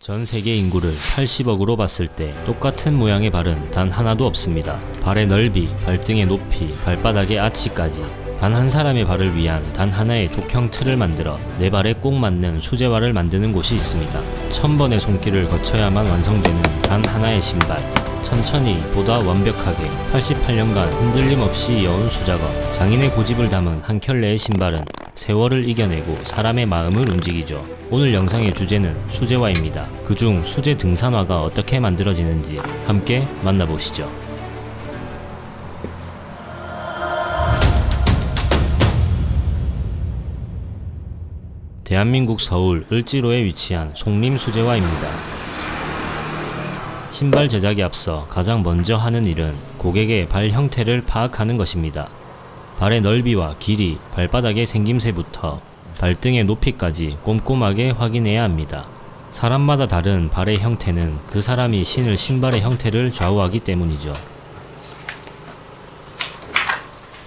전 세계 인구를 80억으로 봤을 때 똑같은 모양의 발은 단 하나도 없습니다. 발의 넓이, 발등의 높이, 발바닥의 아치까지 단 한 사람의 발을 위한 단 하나의 족형 틀을 만들어 내 발에 꼭 맞는 수제화를 만드는 곳이 있습니다. 1000번의 손길을 거쳐야만 완성되는 단 하나의 신발. 천천히 보다 완벽하게 88년간 흔들림 없이 이어온 수작업. 장인의 고집을 담은 한 켤레의 신발은 세월을 이겨내고 사람의 마음을 움직이죠. 오늘 영상의 주제는 수제화입니다. 그중 수제 등산화가 어떻게 만들어지는지 함께 만나보시죠. 대한민국 서울 을지로에 위치한 송림수제화입니다. 신발 제작에 앞서 가장 먼저 하는 일은 고객의 발 형태를 파악하는 것입니다. 발의 넓이와 길이, 발바닥의 생김새부터 발등의 높이까지 꼼꼼하게 확인해야 합니다. 사람마다 다른 발의 형태는 그 사람이 신을 신발의 형태를 좌우하기 때문이죠.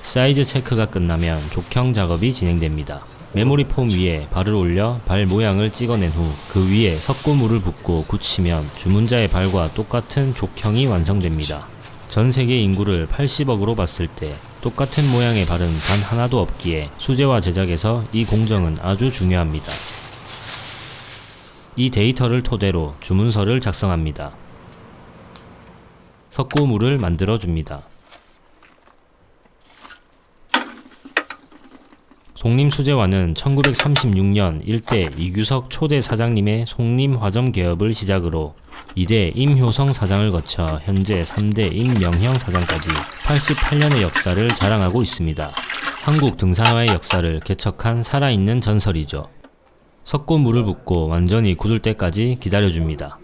사이즈 체크가 끝나면 족형 작업이 진행됩니다. 메모리 폼 위에 발을 올려 발 모양을 찍어낸 후 그 위에 석고물을 붓고 굳히면 주문자의 발과 똑같은 족형이 완성됩니다. 전 세계 인구를 80억으로 봤을 때 똑같은 모양의 발은 단 하나도 없기에 수제화 제작에서 이 공정은 아주 중요합니다. 이 데이터를 토대로 주문서를 작성합니다. 석고물을 만들어줍니다. 송림수제화는 1936년 일대 이규석 초대 사장님의 송림화점 개업을 시작으로 2대 임효성 사장을 거쳐 현재 3대 임명형 사장까지 88년의 역사를 자랑하고 있습니다. 한국 등산화의 역사를 개척한 살아있는 전설이죠. 석고물을 붓고 완전히 굳을 때까지 기다려줍니다.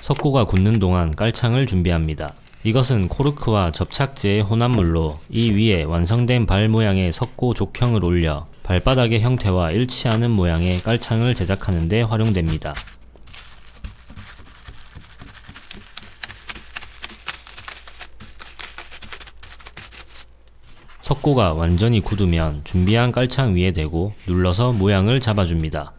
석고가 굳는 동안 깔창을 준비합니다. 이것은 코르크와 접착제의 혼합물로 이 위에 완성된 발 모양의 석고 족형을 올려 발바닥의 형태와 일치하는 모양의 깔창을 제작하는 데 활용됩니다. 석고가 완전히 굳으면 준비한 깔창 위에 대고 눌러서 모양을 잡아줍니다.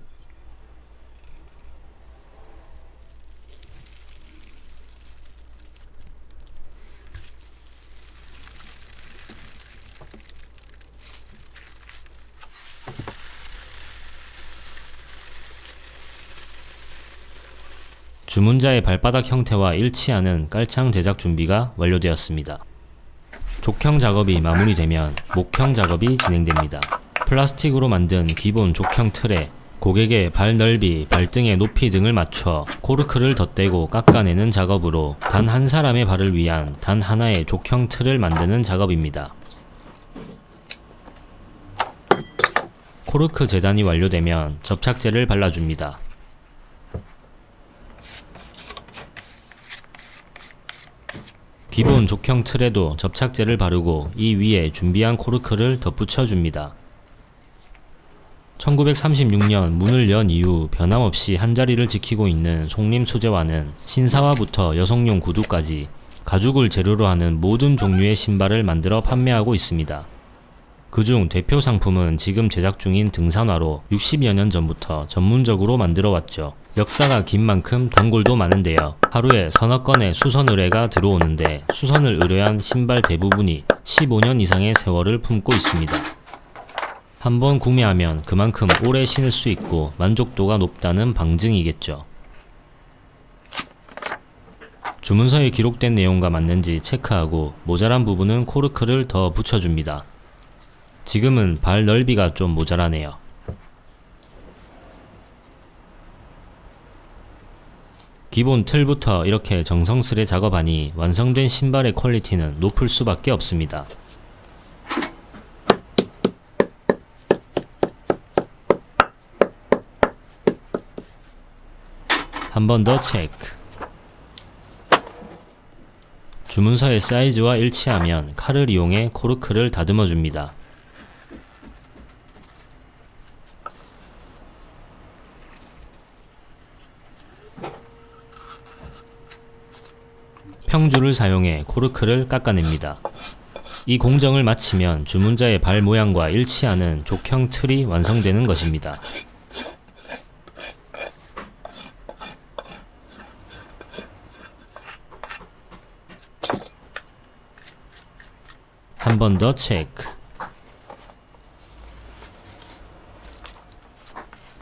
주문자의 발바닥 형태와 일치하는 깔창 제작 준비가 완료되었습니다. 족형 작업이 마무리되면 목형 작업이 진행됩니다. 플라스틱으로 만든 기본 족형 틀에 고객의 발 넓이, 발등의 높이 등을 맞춰 코르크를 덧대고 깎아내는 작업으로 단 한 사람의 발을 위한 단 하나의 족형 틀을 만드는 작업입니다. 코르크 재단이 완료되면 접착제를 발라줍니다. 기본 족형 틀에도 접착제를 바르고 이 위에 준비한 코르크를 덧붙여 줍니다. 1936년 문을 연 이후 변함없이 한자리를 지키고 있는 송림수제화는 신사화부터 여성용 구두까지 가죽을 재료로 하는 모든 종류의 신발을 만들어 판매하고 있습니다. 그중 대표 상품은 지금 제작 중인 등산화로 60여 년 전부터 전문적으로 만들어 왔죠. 역사가 긴 만큼 단골도 많은데요. 하루에 서너 건의 수선 의뢰가 들어오는데 수선을 의뢰한 신발 대부분이 15년 이상의 세월을 품고 있습니다. 한번 구매하면 그만큼 오래 신을 수 있고 만족도가 높다는 방증이겠죠. 주문서에 기록된 내용과 맞는지 체크하고 모자란 부분은 코르크를 더 붙여줍니다. 지금은 발 넓이가 좀 모자라네요. 기본 틀부터 이렇게 정성스레 작업하니 완성된 신발의 퀄리티는 높을 수밖에 없습니다. 한 번 더 체크. 주문서의 사이즈와 일치하면 칼을 이용해 코르크를 다듬어 줍니다. 평줄을 사용해 코르크를 깎아냅니다. 이 공정을 마치면 주문자의 발 모양과 일치하는 족형 틀이 완성되는 것입니다. 한 번 더 체크.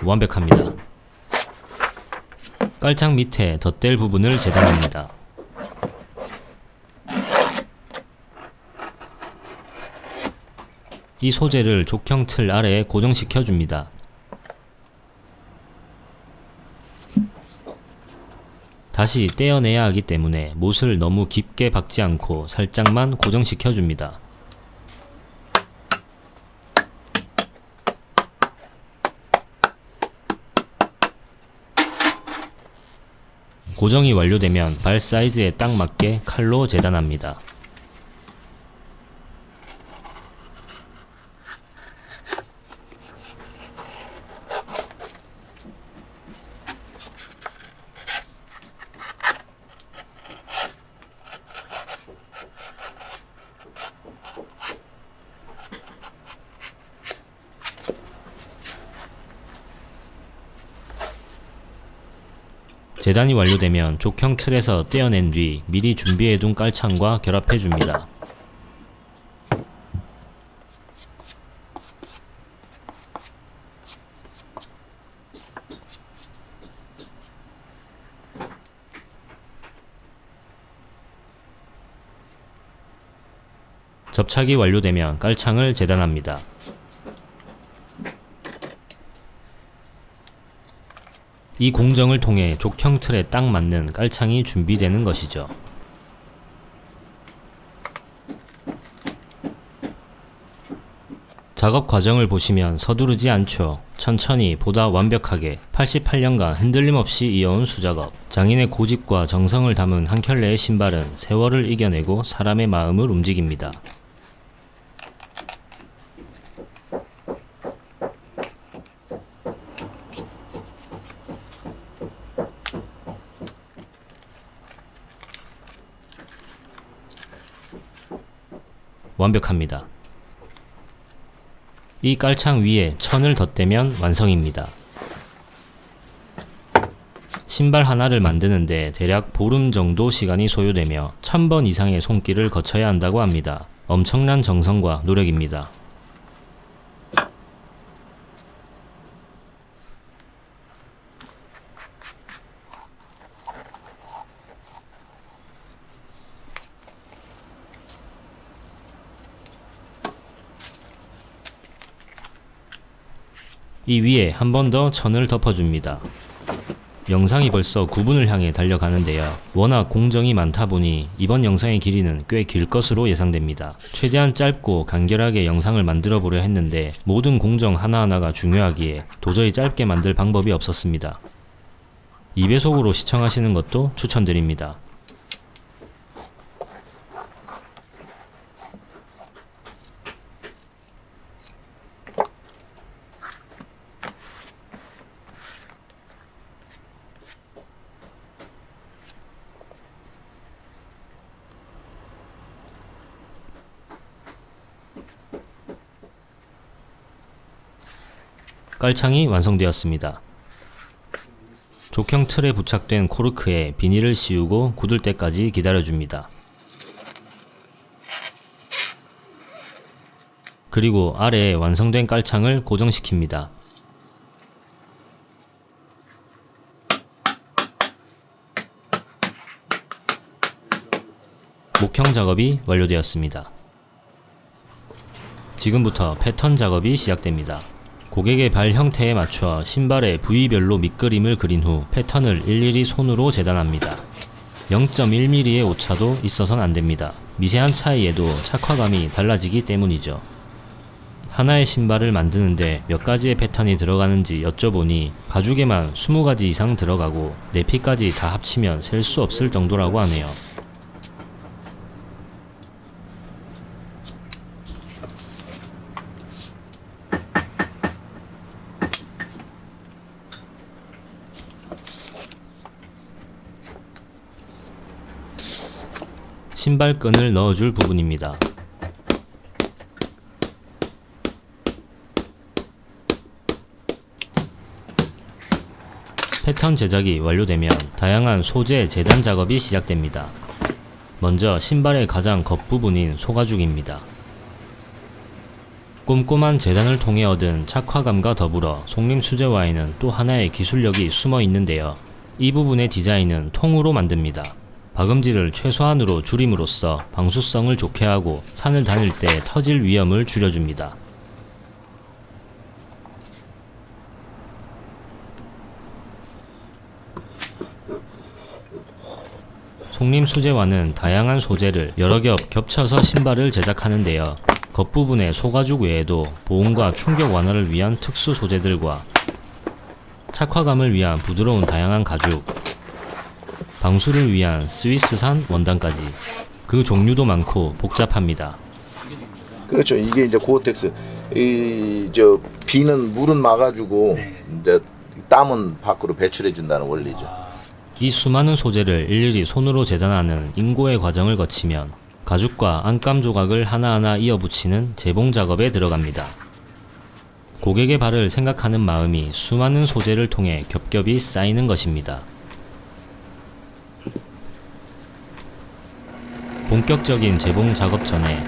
완벽합니다. 깔창 밑에 덧댈 부분을 재단합니다. 이 소재를 족형 틀 아래에 고정시켜 줍니다. 다시 떼어내야 하기 때문에 못을 너무 깊게 박지 않고 살짝만 고정시켜 줍니다. 고정이 완료되면 발 사이즈에 딱 맞게 칼로 재단합니다. 재단이 완료되면 족형 틀에서 떼어낸 뒤 미리 준비해둔 깔창과 결합해줍니다. 접착이 완료되면 깔창을 재단합니다. 이 공정을 통해 족형 틀에 딱 맞는 깔창이 준비되는 것이죠. 작업 과정을 보시면 서두르지 않죠. 천천히 보다 완벽하게 88년간 흔들림 없이 이어온 수작업. 장인의 고집과 정성을 담은 한 켤레의 신발은 세월을 이겨내고 사람의 마음을 움직입니다. 완벽합니다. 이 깔창 위에 천을 덧대면 완성입니다. 신발 하나를 만드는데 대략 보름 정도 시간이 소요되며 1000번 이상의 손길을 거쳐야 한다고 합니다. 엄청난 정성과 노력입니다. 이 위에 한 번 더 천을 덮어줍니다. 영상이 벌써 9분을 향해 달려가는데요. 워낙 공정이 많다 보니 이번 영상의 길이는 꽤 길 것으로 예상됩니다. 최대한 짧고 간결하게 영상을 만들어 보려 했는데 모든 공정 하나하나가 중요하기에 도저히 짧게 만들 방법이 없었습니다. 2배속으로 시청하시는 것도 추천드립니다. 깔창이 완성되었습니다. 족형 틀에 부착된 코르크에 비닐을 씌우고 굳을 때까지 기다려줍니다. 그리고 아래에 완성된 깔창을 고정시킵니다. 목형 작업이 완료되었습니다. 지금부터 패턴 작업이 시작됩니다. 고객의 발 형태에 맞춰 신발의 부위별로 밑그림을 그린 후 패턴을 일일이 손으로 재단합니다. 0.1mm의 오차도 있어선 안됩니다. 미세한 차이에도 착화감이 달라지기 때문이죠. 하나의 신발을 만드는데 몇 가지의 패턴이 들어가는지 여쭤보니 가죽에만 20가지 이상 들어가고 내피까지 다 합치면 셀 수 없을 정도라고 하네요. 신발끈을 넣어줄 부분입니다. 패턴 제작이 완료되면 다양한 소재 재단 작업이 시작됩니다. 먼저 신발의 가장 겉부분인 소가죽입니다. 꼼꼼한 재단을 통해 얻은 착화감과 더불어 속림 수제화에는 또 하나의 기술력이 숨어 있는데요. 이 부분의 디자인은 통으로 만듭니다. 박음질을 최소한으로 줄임으로써 방수성을 좋게 하고 산을 다닐 때 터질 위험을 줄여줍니다. 속림 수제화는 다양한 소재를 여러 겹 겹쳐서 신발을 제작하는데요. 겉부분의 소가죽 외에도 보온과 충격 완화를 위한 특수 소재들과 착화감을 위한 부드러운 다양한 가죽, 방수를 위한 스위스산 원단까지 그 종류도 많고 복잡합니다. 그렇죠. 이게 이제 고어텍스. 비는 물은 막아주고 이제 땀은 밖으로 배출해 준다는 원리죠. 이 수많은 소재를 일일이 손으로 재단하는 인고의 과정을 거치면 가죽과 안감 조각을 하나하나 이어붙이는 재봉 작업에 들어갑니다. 고객의 발을 생각하는 마음이 수많은 소재를 통해 겹겹이 쌓이는 것입니다. 본격적인 재봉 작업 전에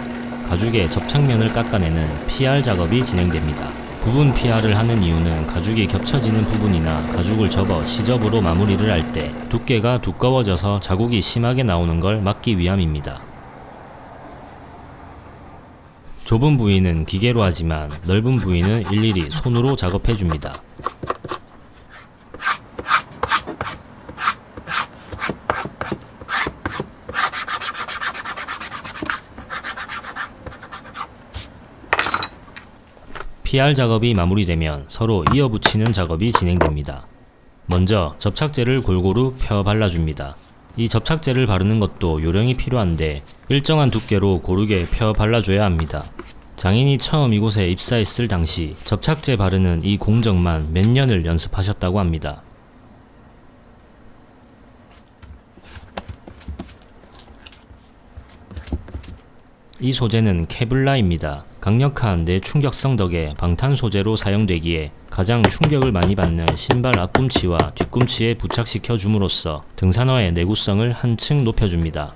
가죽의 접착면을 깎아내는 PR 작업이 진행됩니다. 부분 PR을 하는 이유는 가죽이 겹쳐지는 부분이나 가죽을 접어 시접으로 마무리를 할 때 두께가 두꺼워져서 자국이 심하게 나오는 걸 막기 위함입니다. 좁은 부위는 기계로 하지만 넓은 부위는 일일이 손으로 작업해줍니다. PR 작업이 마무리되면 서로 이어붙이는 작업이 진행됩니다. 먼저 접착제를 골고루 펴 발라줍니다. 이 접착제를 바르는 것도 요령이 필요한데 일정한 두께로 고르게 펴 발라줘야 합니다. 장인이 처음 이곳에 입사했을 당시 접착제 바르는 이 공정만 몇 년을 연습하셨다고 합니다. 이 소재는 케블라입니다. 강력한 내충격성 덕에 방탄 소재로 사용되기에 가장 충격을 많이 받는 신발 앞꿈치와 뒤꿈치에 부착시켜 줌으로써 등산화의 내구성을 한층 높여줍니다.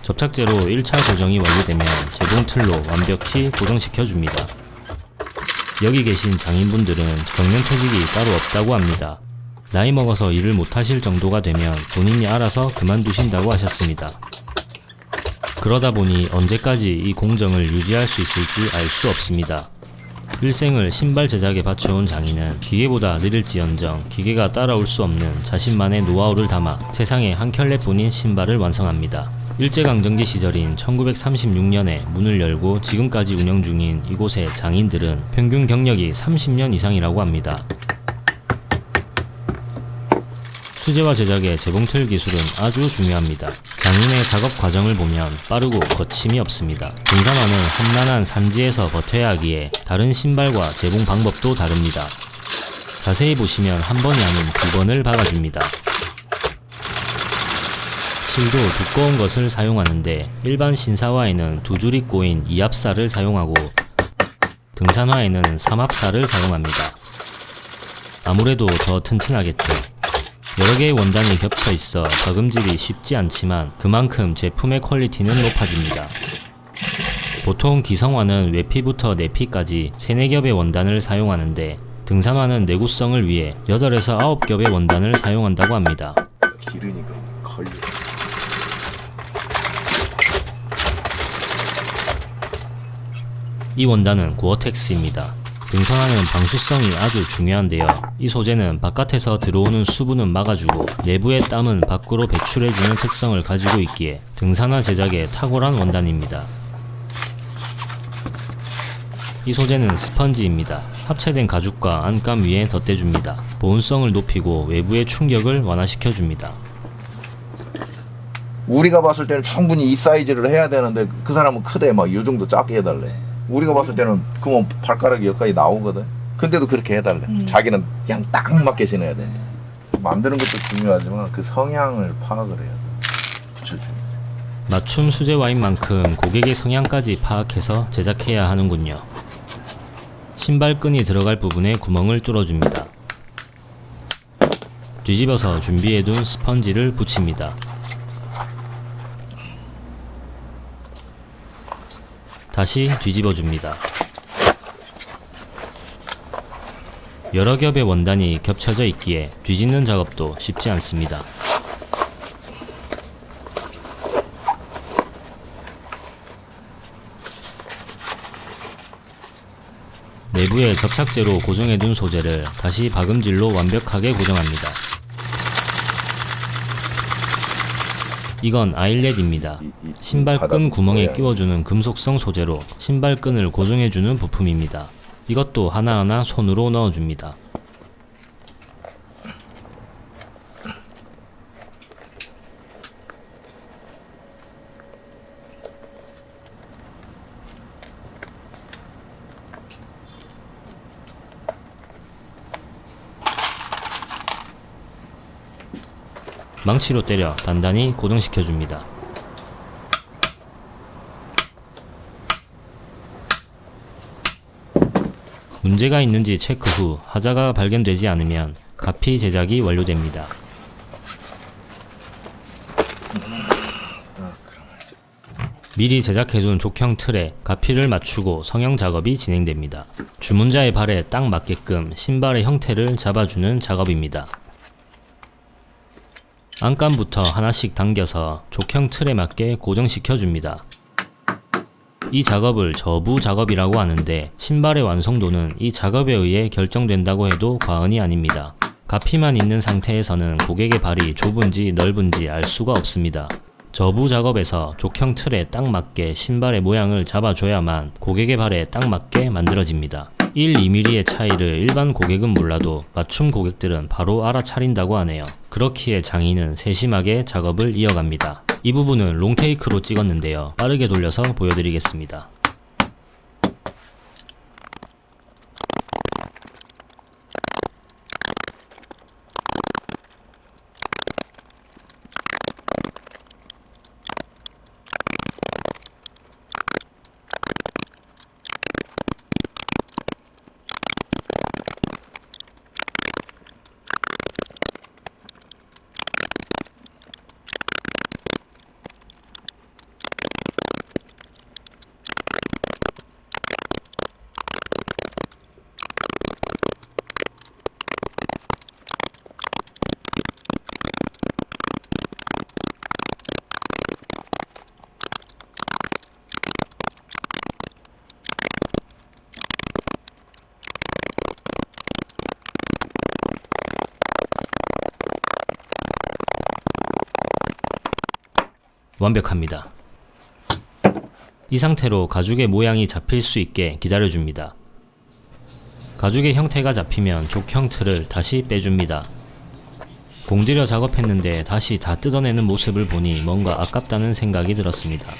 접착제로 1차 고정이 완료되면 재봉틀로 완벽히 고정시켜줍니다. 여기 계신 장인분들은 정면퇴직이 따로 없다고 합니다. 나이 먹어서 일을 못하실 정도가 되면 본인이 알아서 그만두신다고 하셨습니다. 그러다 보니 언제까지 이 공정을 유지할 수 있을지 알 수 없습니다. 일생을 신발 제작에 바쳐온 장인은 기계보다 느릴지언정 기계가 따라올 수 없는 자신만의 노하우를 담아 세상에 한 켤레뿐인 신발을 완성합니다. 일제강점기 시절인 1936년에 문을 열고 지금까지 운영 중인 이곳의 장인들은 평균 경력이 30년 이상이라고 합니다. 수제화 제작의 재봉틀 기술은 아주 중요합니다. 장인의 작업 과정을 보면 빠르고 거침이 없습니다. 등산화는 험난한 산지에서 버텨야 하기에 다른 신발과 재봉 방법도 다릅니다. 자세히 보시면 한 번이 아닌 두 번을 박아줍니다. 실도 두꺼운 것을 사용하는데 일반 신사화에는 두 줄이 꼬인 2합사를 사용하고 등산화에는 3합사를 사용합니다. 아무래도 더 튼튼하겠죠. 여러 개의 원단이 겹쳐 있어 박음질이 쉽지 않지만 그만큼 제품의 퀄리티는 높아집니다. 보통 기성화는 외피부터 내피까지 3-4겹의 원단을 사용하는데 등산화는 내구성을 위해 8에서 9겹의 원단을 사용한다고 합니다. 기르니까 걸려. 이 원단은 고어텍스입니다. 등산화는 방수성이 아주 중요한데요. 이 소재는 바깥에서 들어오는 수분은 막아주고 내부의 땀은 밖으로 배출해주는 특성을 가지고 있기에 등산화 제작에 탁월한 원단입니다. 이 소재는 스펀지입니다. 합체된 가죽과 안감 위에 덧대줍니다. 보온성을 높이고 외부의 충격을 완화시켜줍니다. 우리가 봤을 때는 충분히 이 사이즈를 해야 되는데 그 사람은 크대 막 이 정도 작게 해달래. 우리가 봤을 때는 그만 발가락이 여기까지 나오거든. 근데도 그렇게 해달래. 자기는 그냥 딱 맞게 신어야 돼. 만드는 것도 중요하지만 그 성향을 파악을 해야 돼. 붙여주는. 맞춤 수제 와인만큼 고객의 성향까지 파악해서 제작해야 하는군요. 신발끈이 들어갈 부분에 구멍을 뚫어줍니다. 뒤집어서 준비해둔 스펀지를 붙입니다. 다시 뒤집어줍니다. 여러 겹의 원단이 겹쳐져 있기에 뒤집는 작업도 쉽지 않습니다. 내부에 접착제로 고정해둔 소재를 다시 박음질로 완벽하게 고정합니다. 이건 아일렛입니다. 신발끈 구멍에 끼워주는 금속성 소재로 신발끈을 고정해주는 부품입니다. 이것도 하나하나 손으로 넣어줍니다. 망치로 때려 단단히 고정시켜줍니다. 문제가 있는지 체크 후 하자가 발견되지 않으면 가피 제작이 완료됩니다. 미리 제작해둔 족형 틀에 가피를 맞추고 성형 작업이 진행됩니다. 주문자의 발에 딱 맞게끔 신발의 형태를 잡아주는 작업입니다. 안감부터 하나씩 당겨서 족형 틀에 맞게 고정시켜줍니다. 이 작업을 저부 작업이라고 하는데 신발의 완성도는 이 작업에 의해 결정된다고 해도 과언이 아닙니다. 가피만 있는 상태에서는 고객의 발이 좁은지 넓은지 알 수가 없습니다. 저부 작업에서 족형 틀에 딱 맞게 신발의 모양을 잡아줘야만 고객의 발에 딱 맞게 만들어집니다. 1, 2mm의 차이를 일반 고객은 몰라도 맞춤 고객들은 바로 알아차린다고 하네요. 그렇기에 장인은 세심하게 작업을 이어갑니다. 이 부분은 롱테이크로 찍었는데요. 빠르게 돌려서 보여드리겠습니다. 완벽합니다. 이 상태로 가죽의 모양이 잡힐 수 있게 기다려줍니다. 가죽의 형태가 잡히면 족형 틀을 다시 빼줍니다. 공들여 작업했는데 다시 다 뜯어내는 모습을 보니 뭔가 아깝다는 생각이 들었습니다.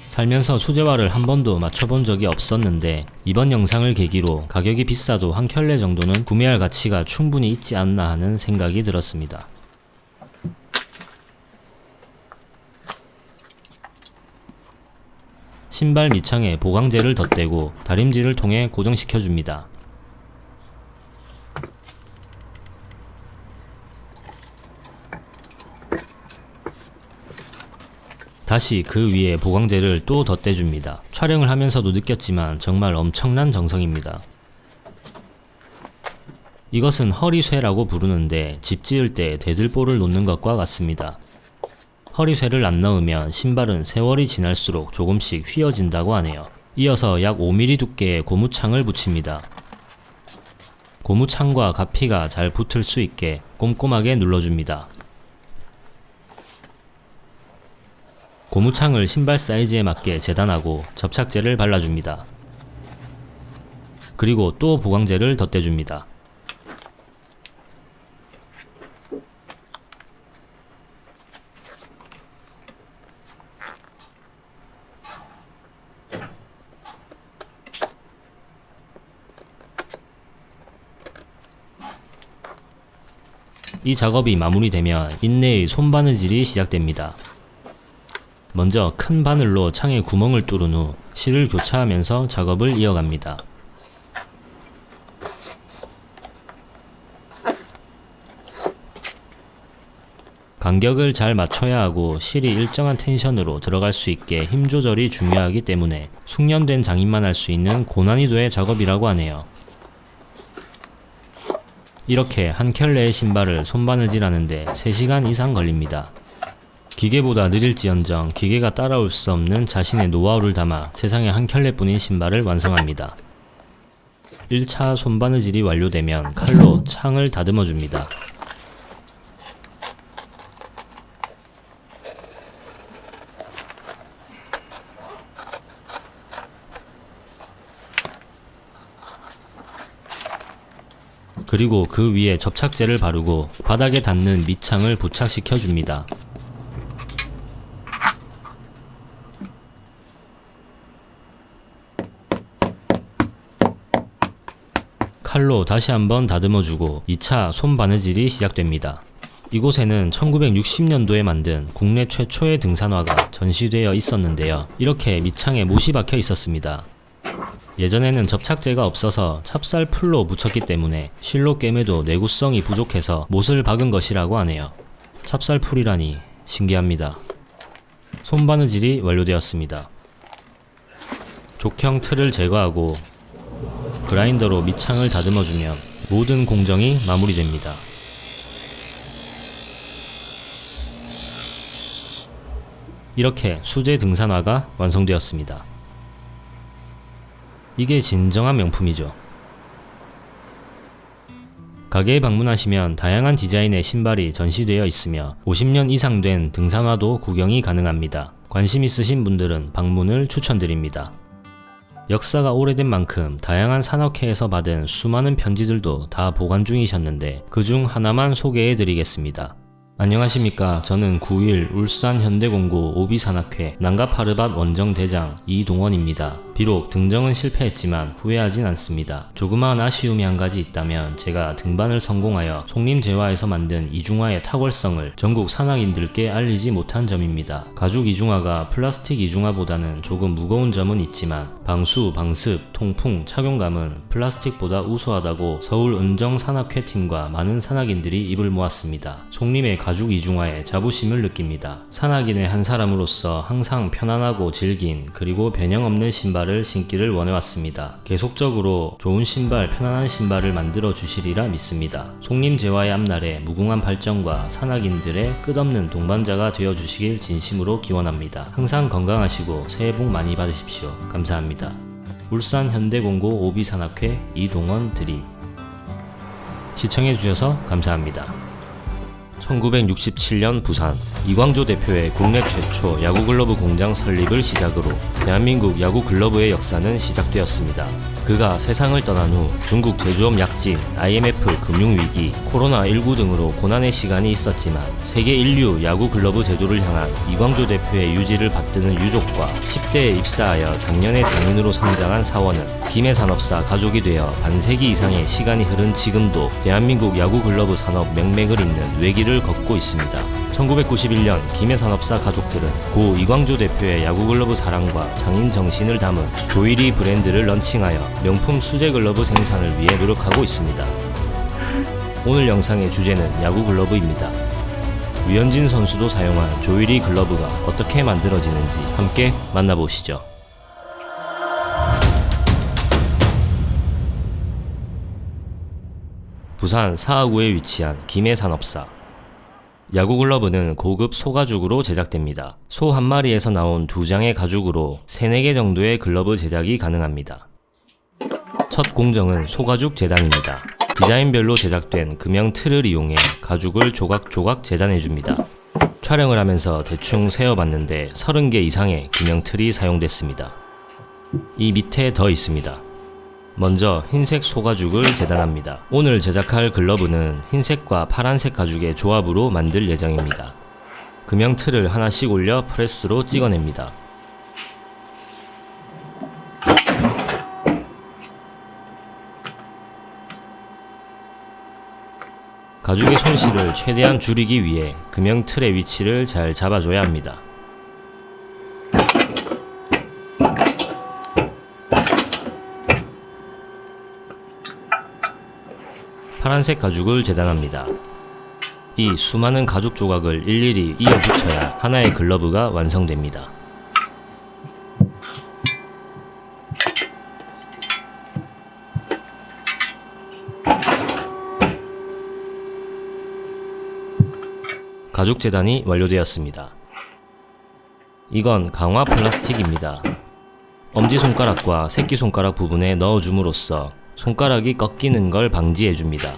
살면서 수제화를 한 번도 맞춰본 적이 없었는데 이번 영상을 계기로 가격이 비싸도 한 켤레 정도는 구매할 가치가 충분히 있지 않나 하는 생각이 들었습니다. 신발 밑창에 보강제를 덧대고 다림질을 통해 고정시켜줍니다. 다시 그 위에 보강제를 또 덧대줍니다. 촬영을 하면서도 느꼈지만 정말 엄청난 정성입니다. 이것은 허리쇠라고 부르는데 집 지을 때 대들보를 놓는 것과 같습니다. 허리쇠를 안 넣으면 신발은 세월이 지날수록 조금씩 휘어진다고 하네요. 이어서 약 5mm 두께의 고무창을 붙입니다. 고무창과 가피가 잘 붙을 수 있게 꼼꼼하게 눌러줍니다. 고무창을 신발 사이즈에 맞게 재단하고 접착제를 발라줍니다. 그리고 또 보강제를 덧대줍니다. 이 작업이 마무리되면 인내의 손바느질이 시작됩니다. 먼저 큰 바늘로 창에 구멍을 뚫은 후 실을 교차하면서 작업을 이어갑니다. 간격을 잘 맞춰야 하고 실이 일정한 텐션으로 들어갈 수 있게 힘 조절이 중요하기 때문에 숙련된 장인만 할 수 있는 고난이도의 작업이라고 하네요. 이렇게 한 켤레의 신발을 손바느질 하는데 3시간 이상 걸립니다. 기계보다 느릴지언정 기계가 따라올 수 없는 자신의 노하우를 담아 세상에 한 켤레뿐인 신발을 완성합니다. 1차 손바느질이 완료되면 칼로 창을 다듬어 줍니다. 그리고 그 위에 접착제를 바르고 바닥에 닿는 밑창을 부착시켜 줍니다. 칼로 다시 한번 다듬어주고 2차 손바느질이 시작됩니다. 이곳에는 1960년도에 만든 국내 최초의 등산화가 전시되어 있었는데요. 이렇게 밑창에 못이 박혀 있었습니다. 예전에는 접착제가 없어서 찹쌀풀로 붙였기 때문에 실로 꿰매도 내구성이 부족해서 못을 박은 것이라고 하네요. 찹쌀풀이라니 신기합니다. 손바느질이 완료되었습니다. 족형 틀을 제거하고 그라인더로 밑창을 다듬어주면 모든 공정이 마무리됩니다. 이렇게 수제 등산화가 완성되었습니다. 이게 진정한 명품이죠. 가게에 방문하시면 다양한 디자인의 신발이 전시되어 있으며 50년 이상 된 등산화도 구경이 가능합니다. 관심 있으신 분들은 방문을 추천드립니다. 역사가 오래된 만큼 다양한 산업회에서 받은 수많은 편지들도 다 보관 중이셨는데 그중 하나만 소개해 드리겠습니다. 안녕하십니까. 저는 9일 울산 현대공고 오비산악회 난가파르밭 원정대장 이동원입니다. 비록 등정은 실패했지만 후회하진 않습니다. 조그마한 아쉬움이 한 가지 있다면 제가 등반을 성공하여 속림제화에서 만든 이중화의 탁월성을 전국 산악인들께 알리지 못한 점입니다. 가죽 이중화가 플라스틱 이중화보다는 조금 무거운 점은 있지만 방수, 방습, 통풍, 착용감은 플라스틱보다 우수하다고 서울 은정 산악회 팀과 많은 산악인들이 입을 모았습니다. 속림의 가죽 이중화에 자부심을 느낍니다. 산악인의 한 사람으로서 항상 편안하고 질긴 그리고 변형 없는 신발을 신기를 원해왔습니다. 계속적으로 좋은 신발, 편안한 신발을 만들어 주시리라 믿습니다. 속림제화의 앞날에 무궁한 발전과 산악인들의 끝없는 동반자가 되어 주시길 진심으로 기원합니다. 항상 건강하시고 새해 복 많이 받으십시오. 감사합니다. 울산 현대공고 오비산악회 이동원 드림. 시청해주셔서 감사합니다. 1967년 부산 이광조 대표의 국내 최초 야구글러브 공장 설립을 시작으로 대한민국 야구글러브의 역사는 시작되었습니다. 그가 세상을 떠난 후 중국 제조업 약진, IMF 금융위기, 코로나19 등으로 고난의 시간이 있었지만 세계 인류 야구글러브 제조를 향한 이광조 대표의 유지를 받드는 유족과 10대에 입사하여 작년에 장인으로 성장한 사원은 김해 산업사 가족이 되어 반세기 이상의 시간이 흐른 지금도 대한민국 야구글러브 산업 맥맥을 잇는 외길을 걷고 있습니다. 1991년 김해 산업사 가족들은 고 이광조 대표의 야구글러브 사랑과 장인 정신을 담은 조일이 브랜드를 런칭하여 명품 수제 글러브 생산을 위해 노력하고 있습니다. 오늘 영상의 주제는 야구글러브입니다. 류현진 선수도 사용한 조일이 글러브가 어떻게 만들어지는지 함께 만나보시죠. 부산 사하구에 위치한 김해 산업사. 야구글러브는 고급 소가죽으로 제작됩니다. 소 한 마리에서 나온 2장의 가죽으로 3, 4개 정도의 글러브 제작이 가능합니다. 첫 공정은 소가죽 재단입니다. 디자인별로 제작된 금형 틀을 이용해 가죽을 조각조각 재단해줍니다. 촬영을 하면서 대충 세어봤는데 30개 이상의 금형 틀이 사용됐습니다. 이 밑에 더 있습니다. 먼저 흰색 소가죽을 재단합니다. 오늘 제작할 글러브는 흰색과 파란색 가죽의 조합으로 만들 예정입니다. 금형 틀을 하나씩 올려 프레스로 찍어냅니다. 가죽의 손실을 최대한 줄이기 위해 금형 틀의 위치를 잘 잡아줘야 합니다. 파란색 가죽을 재단합니다. 이 수많은 가죽 조각을 일일이 이어 붙여야 하나의 글러브가 완성됩니다. 가죽 재단이 완료되었습니다. 이건 강화 플라스틱입니다. 엄지손가락과 새끼손가락 부분에 넣어줌으로써 손가락이 꺾이는 걸 방지해줍니다.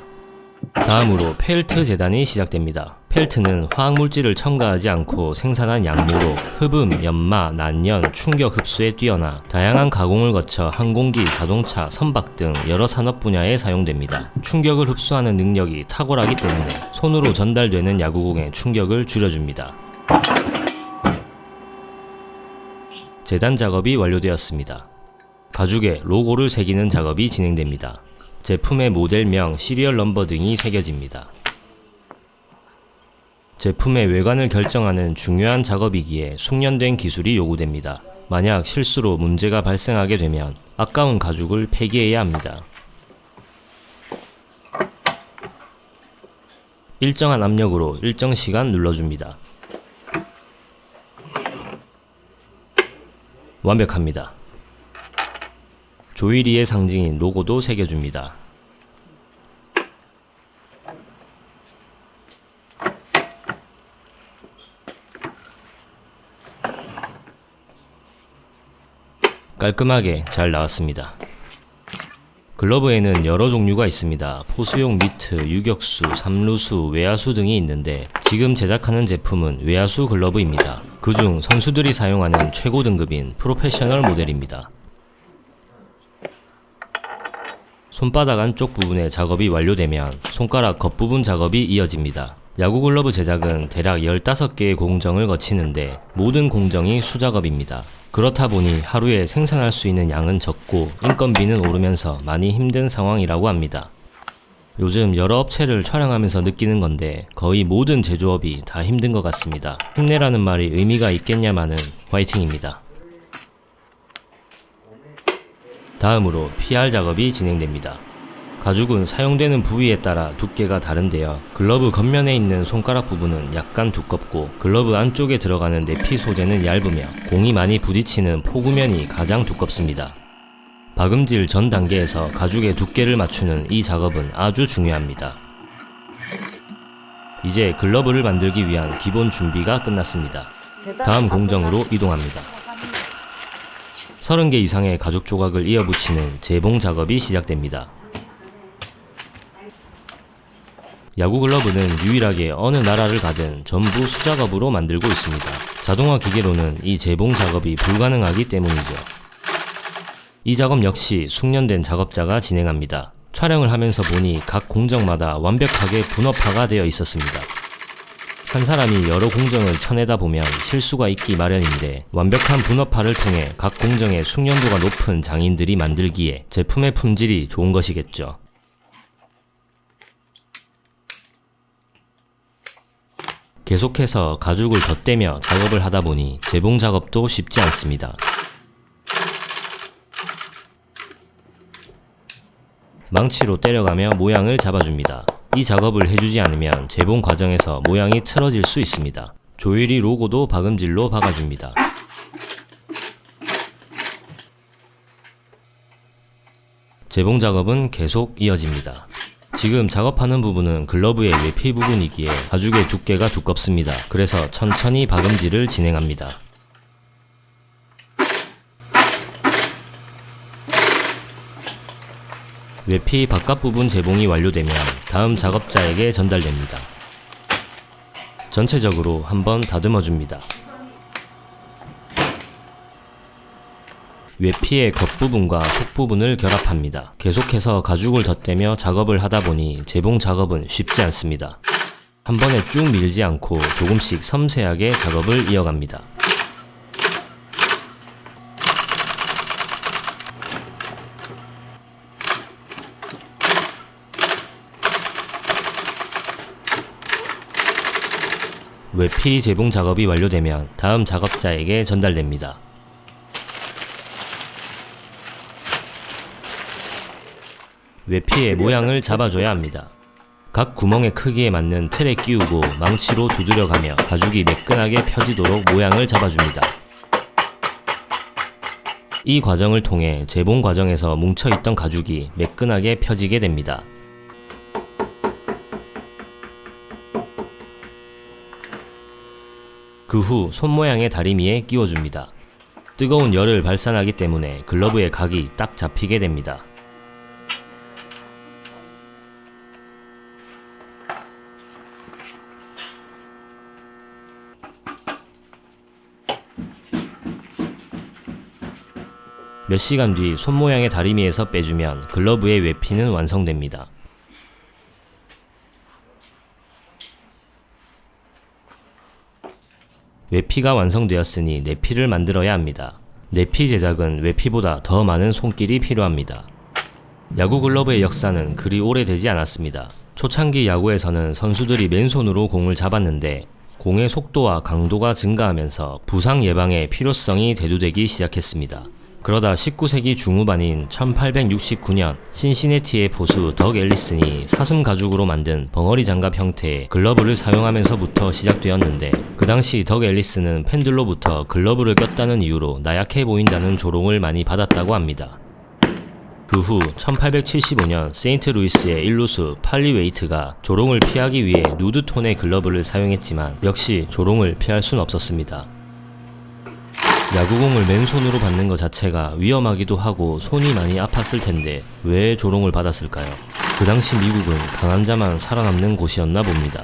다음으로 펠트 재단이 시작됩니다. 펠트는 화학물질을 첨가하지 않고 생산한 양모로 흡음, 연마, 난연, 충격 흡수에 뛰어나 다양한 가공을 거쳐 항공기, 자동차, 선박 등 여러 산업 분야에 사용됩니다. 충격을 흡수하는 능력이 탁월하기 때문에 손으로 전달되는 야구공의 충격을 줄여줍니다. 재단 작업이 완료되었습니다. 가죽에 로고를 새기는 작업이 진행됩니다. 제품의 모델명, 시리얼 넘버 등이 새겨집니다. 제품의 외관을 결정하는 중요한 작업이기에 숙련된 기술이 요구됩니다. 만약 실수로 문제가 발생하게 되면 아까운 가죽을 폐기해야 합니다. 일정한 압력으로 일정 시간 눌러줍니다. 완벽합니다. 조이리의 상징인 로고도 새겨줍니다. 깔끔하게 잘 나왔습니다. 글러브에는 여러 종류가 있습니다. 포수용 미트, 유격수, 삼루수, 외야수 등이 있는데 지금 제작하는 제품은 외야수 글러브입니다. 그중 선수들이 사용하는 최고 등급인 프로페셔널 모델입니다. 손바닥 안쪽 부분의 작업이 완료되면 손가락 겉부분 작업이 이어집니다. 야구 글러브 제작은 대략 15개의 공정을 거치는데 모든 공정이 수작업입니다. 그렇다 보니 하루에 생산할 수 있는 양은 적고 인건비는 오르면서 많이 힘든 상황이라고 합니다. 요즘 여러 업체를 촬영하면서 느끼는 건데 거의 모든 제조업이 다 힘든 것 같습니다. 힘내라는 말이 의미가 있겠냐마는 화이팅입니다. 다음으로 PR 작업이 진행됩니다. 가죽은 사용되는 부위에 따라 두께가 다른데요. 글러브 겉면에 있는 손가락 부분은 약간 두껍고 글러브 안쪽에 들어가는 내피 소재는 얇으며 공이 많이 부딪히는 포구면이 가장 두껍습니다. 박음질 전 단계에서 가죽의 두께를 맞추는 이 작업은 아주 중요합니다. 이제 글러브를 만들기 위한 기본 준비가 끝났습니다. 다음 공정으로 이동합니다. 30개 이상의 가죽 조각을 이어 붙이는 재봉 작업이 시작됩니다. 야구 글러브는 유일하게 어느 나라를 가든 전부 수작업으로 만들고 있습니다. 자동화 기계로는 이 재봉 작업이 불가능하기 때문이죠. 이 작업 역시 숙련된 작업자가 진행합니다. 촬영을 하면서 보니 각 공정마다 완벽하게 분업화가 되어 있었습니다. 한 사람이 여러 공정을 쳐내다 보면 실수가 있기 마련인데 완벽한 분업화를 통해 각 공정의 숙련도가 높은 장인들이 만들기에 제품의 품질이 좋은 것이겠죠. 계속해서 가죽을 덧대며 작업을 하다 보니 재봉 작업도 쉽지 않습니다. 망치로 때려가며 모양을 잡아줍니다. 이 작업을 해주지 않으면 재봉 과정에서 모양이 틀어질 수 있습니다. 조일이 로고도 박음질로 박아줍니다. 재봉 작업은 계속 이어집니다. 지금 작업하는 부분은 글러브의 외피 부분이기에 가죽의 두께가 두껍습니다. 그래서 천천히 박음질을 진행합니다. 외피 바깥 부분 재봉이 완료되면 다음 작업자에게 전달됩니다. 전체적으로 한번 다듬어 줍니다. 외피의 겉부분과 속부분을 결합합니다. 계속해서 가죽을 덧대며 작업을 하다 보니 재봉 작업은 쉽지 않습니다. 한 번에 쭉 밀지 않고 조금씩 섬세하게 작업을 이어갑니다. 외피 재봉 작업이 완료되면 다음 작업자에게 전달됩니다. 외피의 모양을 잡아줘야 합니다. 각 구멍의 크기에 맞는 틀에 끼우고 망치로 두드려가며 가죽이 매끈하게 펴지도록 모양을 잡아줍니다. 이 과정을 통해 재봉 과정에서 뭉쳐있던 가죽이 매끈하게 펴지게 됩니다. 그 후 손모양의 다리미에 끼워줍니다. 뜨거운 열을 발산하기 때문에 글러브의 각이 딱 잡히게 됩니다. 몇 시간 뒤 손모양의 다리미에서 빼주면 글러브의 외피는 완성됩니다. 외피가 완성되었으니 내피를 만들어야 합니다. 내피 제작은 외피보다 더 많은 손길이 필요합니다. 야구 글러브의 역사는 그리 오래되지 않았습니다. 초창기 야구에서는 선수들이 맨손으로 공을 잡았는데 공의 속도와 강도가 증가하면서 부상 예방의 필요성이 대두되기 시작했습니다. 그러다 19세기 중후반인 1869년 신시내티의 포수 덕 앨리슨이 사슴 가죽으로 만든 벙어리 장갑 형태의 글러브를 사용하면서부터 시작되었는데, 그 당시 덕 앨리슨은 팬들로부터 글러브를 꼈다는 이유로 나약해 보인다는 조롱을 많이 받았다고 합니다. 그 후 1875년 세인트루이스의 일루수 팔리 웨이트가 조롱을 피하기 위해 누드톤의 글러브를 사용했지만 역시 조롱을 피할 순 없었습니다. 야구공을 맨손으로 받는 것 자체가 위험하기도 하고 손이 많이 아팠을 텐데 왜 조롱을 받았을까요? 그 당시 미국은 강한 자만 살아남는 곳이었나 봅니다.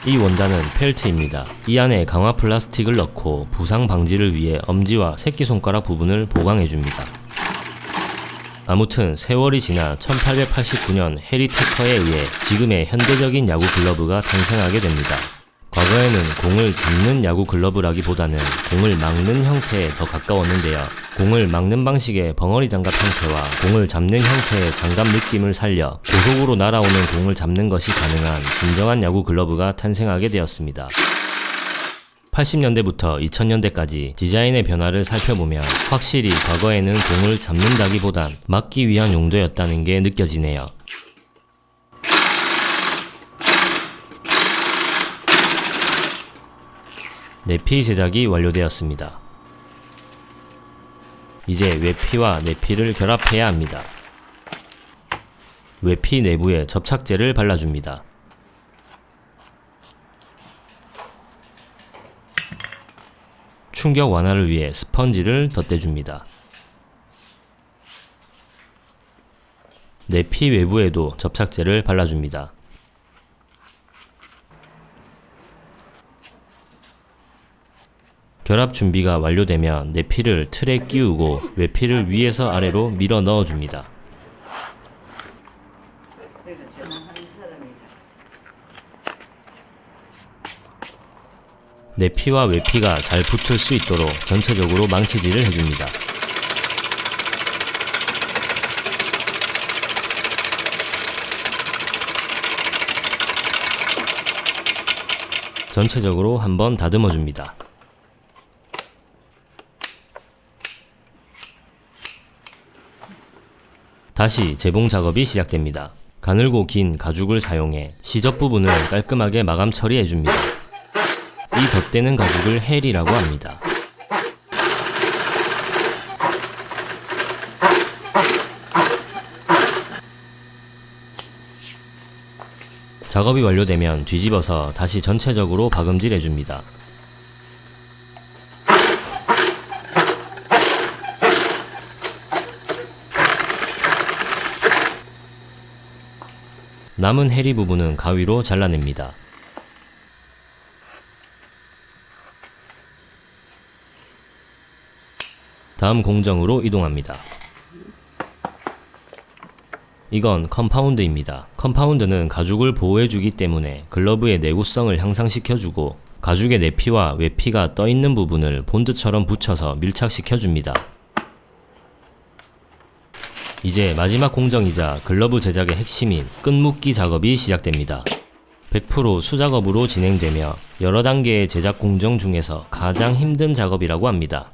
이 원단은 펠트입니다. 이 안에 강화 플라스틱을 넣고 부상 방지를 위해 엄지와 새끼손가락 부분을 보강해줍니다. 아무튼 세월이 지나 1889년 해리 테커에 의해 지금의 현대적인 야구 글러브가 탄생하게 됩니다. 과거에는 공을 잡는 야구 글러브라기보다는 공을 막는 형태에 더 가까웠는데요. 공을 막는 방식의 벙어리 장갑 형태와 공을 잡는 형태의 장갑 느낌을 살려 고속으로 날아오는 공을 잡는 것이 가능한 진정한 야구 글러브가 탄생하게 되었습니다. 80년대부터 2000년대까지 디자인의 변화를 살펴보면 확실히 과거에는 공을 잡는다기보단 막기 위한 용도였다는 게 느껴지네요. 내피 제작이 완료되었습니다. 이제 외피와 내피를 결합해야 합니다. 외피 내부에 접착제를 발라줍니다. 충격 완화를 위해 스펀지를 덧대줍니다. 내피 외부에도 접착제를 발라줍니다. 결합 준비가 완료되면 내피를 틀에 끼우고 외피를 위에서 아래로 밀어 넣어줍니다. 내피와 외피가 잘 붙을 수 있도록 전체적으로 망치질을 해줍니다. 전체적으로 한번 다듬어줍니다. 다시 재봉 작업이 시작됩니다. 가늘고 긴 가죽을 사용해 시접 부분을 깔끔하게 마감 처리해줍니다. 이 덧대는 가죽을 헬이라고 합니다. 작업이 완료되면 뒤집어서 다시 전체적으로 박음질 해줍니다. 남은 해리 부분은 가위로 잘라냅니다. 다음 공정으로 이동합니다. 이건 컴파운드입니다. 컴파운드는 가죽을 보호해주기 때문에 글러브의 내구성을 향상시켜주고 가죽의 내피와 외피가 떠있는 부분을 본드처럼 붙여서 밀착시켜줍니다. 이제 마지막 공정이자 글러브 제작의 핵심인 끈묶기 작업이 시작됩니다. 100% 수작업으로 진행되며 여러 단계의 제작 공정 중에서 가장 힘든 작업이라고 합니다.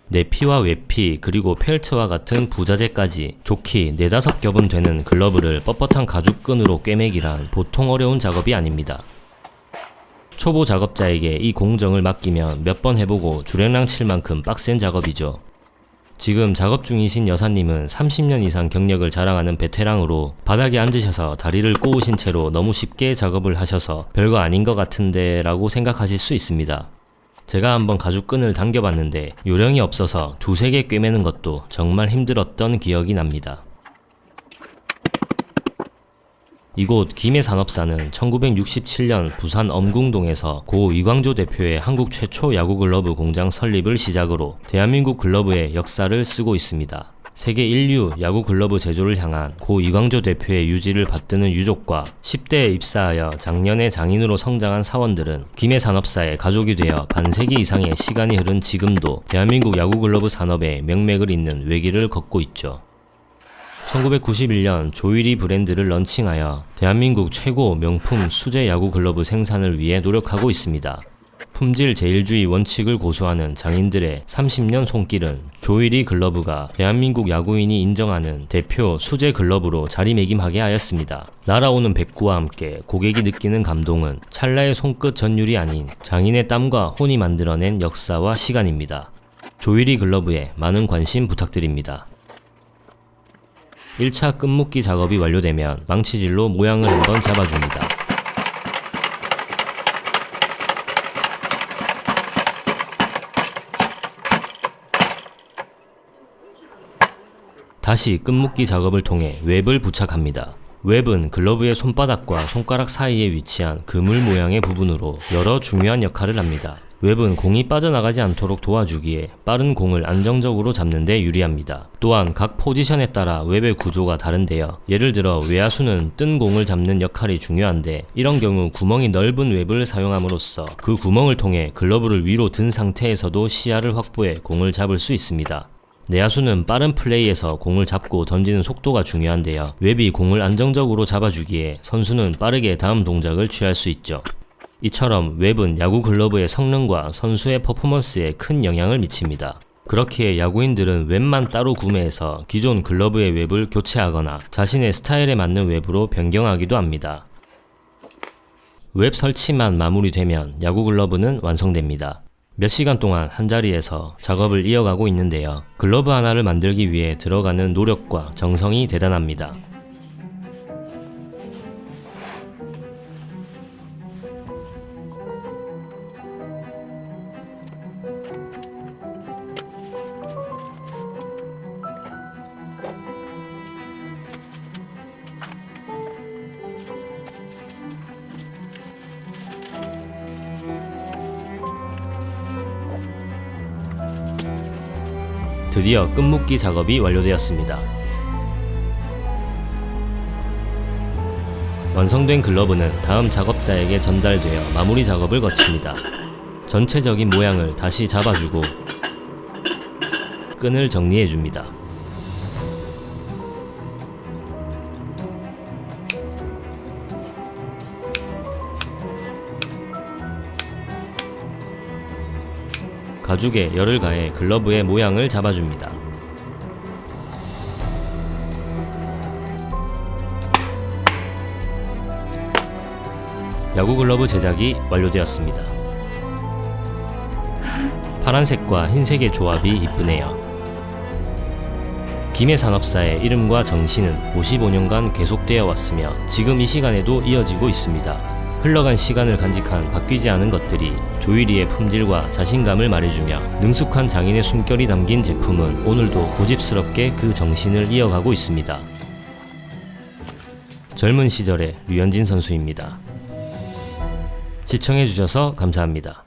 내피와 외피 그리고 펠트와 같은 부자재까지 좋기 4-5겹은 되는 글러브를 뻣뻣한 가죽끈으로 꿰매기란 보통 어려운 작업이 아닙니다. 초보 작업자에게 이 공정을 맡기면 몇 번 해보고 주랭랑 칠 만큼 빡센 작업이죠. 지금 작업 중이신 여사님은 30년 이상 경력을 자랑하는 베테랑으로 바닥에 앉으셔서 다리를 꼬으신 채로 너무 쉽게 작업을 하셔서 별거 아닌 것 같은데 라고 생각하실 수 있습니다. 제가 한번 가죽끈을 당겨봤는데 요령이 없어서 2-3개 꿰매는 것도 정말 힘들었던 기억이 납니다. 이곳 김해산업사는 1967년 부산 엄궁동에서 고 이광조 대표의 한국 최초 야구 글러브 공장 설립을 시작으로 대한민국 글러브의 역사를 쓰고 있습니다. 세계 인류 야구 글러브 제조를 향한 고 이광조 대표의 유지를 받드는 유족과 10대에 입사하여 작년에 장인으로 성장한 사원들은 김해산업사의 가족이 되어 반세기 이상의 시간이 흐른 지금도 대한민국 야구 글러브 산업의 명맥을 잇는 외길을 걷고 있죠. 1991년 조일이 브랜드를 런칭하여 대한민국 최고 명품 수제 야구 글러브 생산을 위해 노력하고 있습니다. 품질 제일주의 원칙을 고수하는 장인들의 30년 손길은 조일이 글러브가 대한민국 야구인이 인정하는 대표 수제 글러브로 자리매김하게 하였습니다. 날아오는 백구와 함께 고객이 느끼는 감동은 찰나의 손끝 전율이 아닌 장인의 땀과 혼이 만들어낸 역사와 시간입니다. 조일이 글러브에 많은 관심 부탁드립니다. 1차 끈묶기 작업이 완료되면 망치질로 모양을 한번 잡아줍니다. 다시 끈묶기 작업을 통해 웹을 부착합니다. 웹은 글러브의 손바닥과 손가락 사이에 위치한 그물 모양의 부분으로 여러 중요한 역할을 합니다. 웹은 공이 빠져나가지 않도록 도와주기에 빠른 공을 안정적으로 잡는 데 유리합니다. 또한 각 포지션에 따라 웹의 구조가 다른데요. 예를 들어 외야수는 뜬 공을 잡는 역할이 중요한데 이런 경우 구멍이 넓은 웹을 사용함으로써 그 구멍을 통해 글러브를 위로 든 상태에서도 시야를 확보해 공을 잡을 수 있습니다. 내야수는 빠른 플레이에서 공을 잡고 던지는 속도가 중요한데요. 웹이 공을 안정적으로 잡아주기에 선수는 빠르게 다음 동작을 취할 수 있죠. 이처럼 웹은 야구 글러브의 성능과 선수의 퍼포먼스에 큰 영향을 미칩니다. 그렇기에 야구인들은 웹만 따로 구매해서 기존 글러브의 웹을 교체하거나 자신의 스타일에 맞는 웹으로 변경하기도 합니다. 웹 설치만 마무리되면 야구 글러브는 완성됩니다. 몇 시간 동안 한자리에서 작업을 이어가고 있는데요. 글러브 하나를 만들기 위해 들어가는 노력과 정성이 대단합니다. 드디어 끈묶기 작업이 완료되었습니다. 완성된 글러브는 다음 작업자에게 전달되어 마무리 작업을 거칩니다. 전체적인 모양을 다시 잡아주고 끈을 정리해줍니다. 가죽에 열을 가해 글러브의 모양을 잡아줍니다. 야구 글러브 제작이 완료되었습니다. 파란색과 흰색의 조합이 이쁘네요. 김해산업사의 이름과 정신은 55년간 계속되어 왔으며 지금 이 시간에도 이어지고 있습니다. 흘러간 시간을 간직한 바뀌지 않은 것들이 조일이의 품질과 자신감을 말해주며 능숙한 장인의 숨결이 담긴 제품은 오늘도 고집스럽게 그 정신을 이어가고 있습니다. 젊은 시절의 류현진 선수입니다. 시청해주셔서 감사합니다.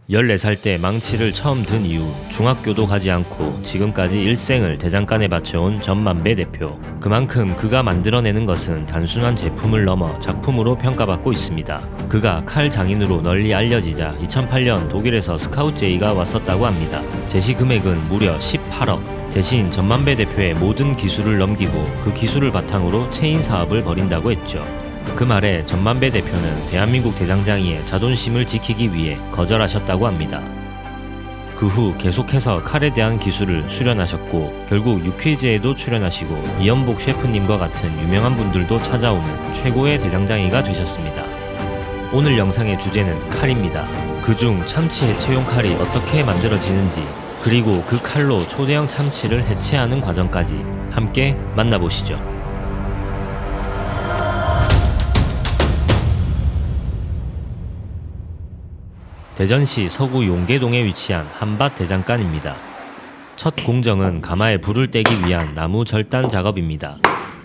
14살 때 망치를 처음 든 이후 중학교도 가지 않고 지금까지 일생을 대장간에 바쳐온 전만배 대표. 그만큼 그가 만들어내는 것은 단순한 제품을 넘어 작품으로 평가받고 있습니다. 그가 칼 장인으로 널리 알려지자 2008년 독일에서 스카우트 제의가 왔었다고 합니다. 제시 금액은 무려 18억. 대신 전만배 대표의 모든 기술을 넘기고 그 기술을 바탕으로 체인 사업을 벌인다고 했죠. 그 말에 전만배 대표는 대한민국 대장장이의 자존심을 지키기 위해 거절하셨다고 합니다. 그 후 계속해서 칼에 대한 기술을 수련하셨고 결국 유퀴즈에도 출연하시고 이연복 셰프님과 같은 유명한 분들도 찾아오는 최고의 대장장이가 되셨습니다. 오늘 영상의 주제는 칼입니다. 그중 참치 해체용 칼이 어떻게 만들어지는지 그리고 그 칼로 초대형 참치를 해체하는 과정까지 함께 만나보시죠. 대전시 서구 용계동에 위치한 한밭 대장간입니다. 첫 공정은 가마에 불을 떼기 위한 나무 절단 작업입니다.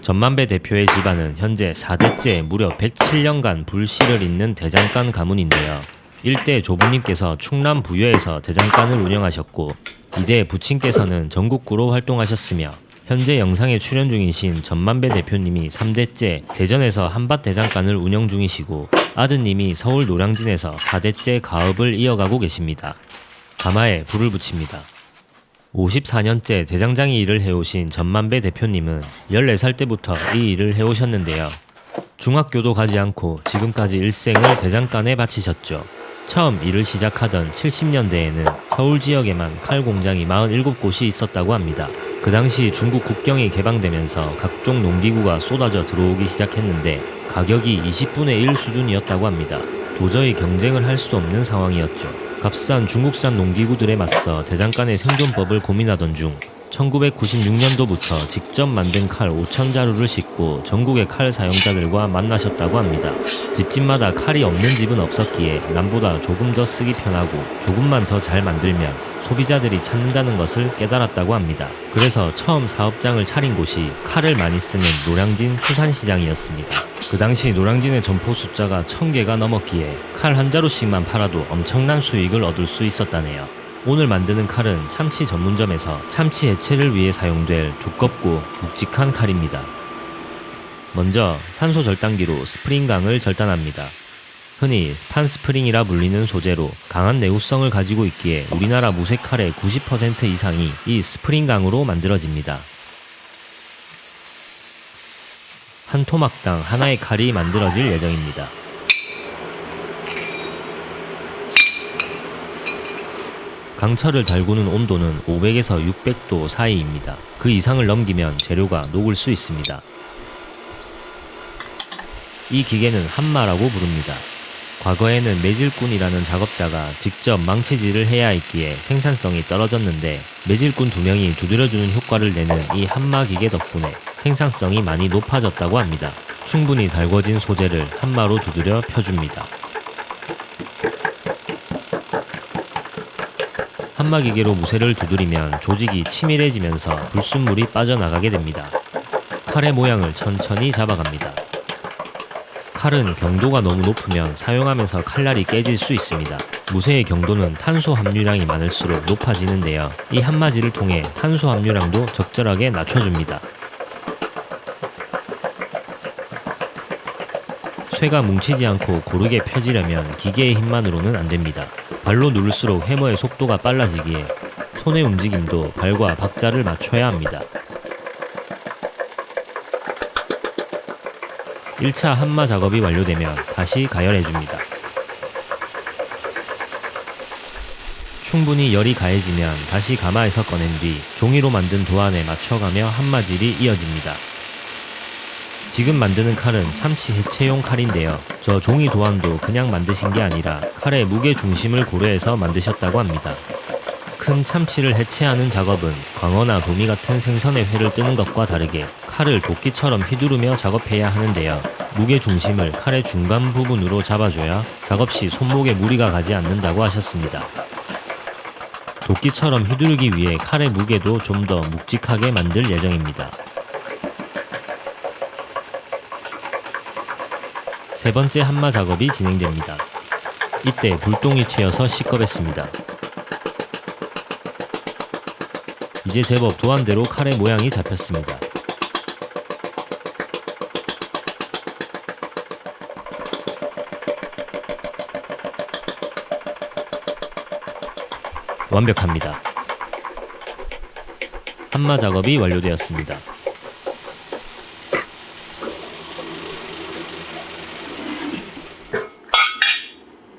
전만배 대표의 집안은 현재 4대째 무려 107년간 불씨를 잇는 대장간 가문인데요. 1대 조부님께서 충남 부여에서 대장간을 운영하셨고 2대 부친께서는 전국구로 활동하셨으며 현재 영상에 출연 중이신 전만배 대표님이 3대째 대전에서 한밭 대장간을 운영 중이시고 아드님이 서울 노량진에서 4대째 가업을 이어가고 계십니다. 가마에 불을 붙입니다. 54년째 대장장이 일을 해오신 전만배 대표님은 14살 때부터 이 일을 해오셨는데요. 중학교도 가지 않고 지금까지 일생을 대장간에 바치셨죠. 처음 일을 시작하던 70년대에는 서울 지역에만 칼 공장이 47곳이 있었다고 합니다. 그 당시 중국 국경이 개방되면서 각종 농기구가 쏟아져 들어오기 시작했는데 가격이 20분의 1 수준이었다고 합니다. 도저히 경쟁을 할 수 없는 상황이었죠. 값싼 중국산 농기구들에 맞서 대장간의 생존법을 고민하던 중 1996년도부터 직접 만든 칼 5,000자루를 싣고 전국의 칼 사용자들과 만나셨다고 합니다. 집집마다 칼이 없는 집은 없었기에 남보다 조금 더 쓰기 편하고 조금만 더 잘 만들면 소비자들이 찾는다는 것을 깨달았다고 합니다. 그래서 처음 사업장을 차린 곳이 칼을 많이 쓰는 노량진 수산시장이었습니다. 그 당시 노량진의 점포 숫자가 1000개가 넘었기에 칼 한 자루씩만 팔아도 엄청난 수익을 얻을 수 있었다네요. 오늘 만드는 칼은 참치 전문점에서 참치 해체를 위해 사용될 두껍고 묵직한 칼입니다. 먼저 산소 절단기로 스프링강을 절단합니다. 흔히 판스프링이라 불리는 소재로 강한 내구성을 가지고 있기에 우리나라 무쇠칼의 90% 이상이 이 스프링강으로 만들어집니다. 한 토막당 하나의 칼이 만들어질 예정입니다. 강철을 달구는 온도는 500에서 600도 사이입니다. 그 이상을 넘기면 재료가 녹을 수 있습니다. 이 기계는 한마라고 부릅니다. 과거에는 매질꾼이라는 작업자가 직접 망치질을 해야 했기에 생산성이 떨어졌는데 매질꾼 2명이 두드려주는 효과를 내는 이 한마 기계 덕분에 생산성이 많이 높아졌다고 합니다. 충분히 달궈진 소재를 한마로 두드려 펴줍니다. 한마 기계로 무쇠를 두드리면 조직이 치밀해지면서 불순물이 빠져나가게 됩니다. 칼의 모양을 천천히 잡아갑니다. 칼은 경도가 너무 높으면 사용하면서 칼날이 깨질 수 있습니다. 무쇠의 경도는 탄소 함유량이 많을수록 높아지는데요. 이 한마지를 통해 탄소 함유량도 적절하게 낮춰줍니다. 쇠가 뭉치지 않고 고르게 펴지려면 기계의 힘만으로는 안됩니다. 발로 누를수록 해머의 속도가 빨라지기에 손의 움직임도 발과 박자를 맞춰야 합니다. 1차 한마 작업이 완료되면 다시 가열해줍니다. 충분히 열이 가해지면 다시 가마에서 꺼낸 뒤 종이로 만든 도안에 맞춰가며 한마질이 이어집니다. 지금 만드는 칼은 참치 해체용 칼인데요. 저 종이 도안도 그냥 만드신 게 아니라 칼의 무게 중심을 고려해서 만드셨다고 합니다. 큰 참치를 해체하는 작업은 광어나 도미 같은 생선의 회를 뜨는 것과 다르게 칼을 도끼처럼 휘두르며 작업해야 하는데요. 무게 중심을 칼의 중간 부분으로 잡아줘야 작업 시 손목에 무리가 가지 않는다고 하셨습니다. 도끼처럼 휘두르기 위해 칼의 무게도 좀 더 묵직하게 만들 예정입니다. 세 번째 한마 작업이 진행됩니다. 이때 불똥이 튀어서 시겁했습니다. 이제 제법 도안대로 칼의 모양이 잡혔습니다. 완벽합니다. 한마 작업이 완료되었습니다.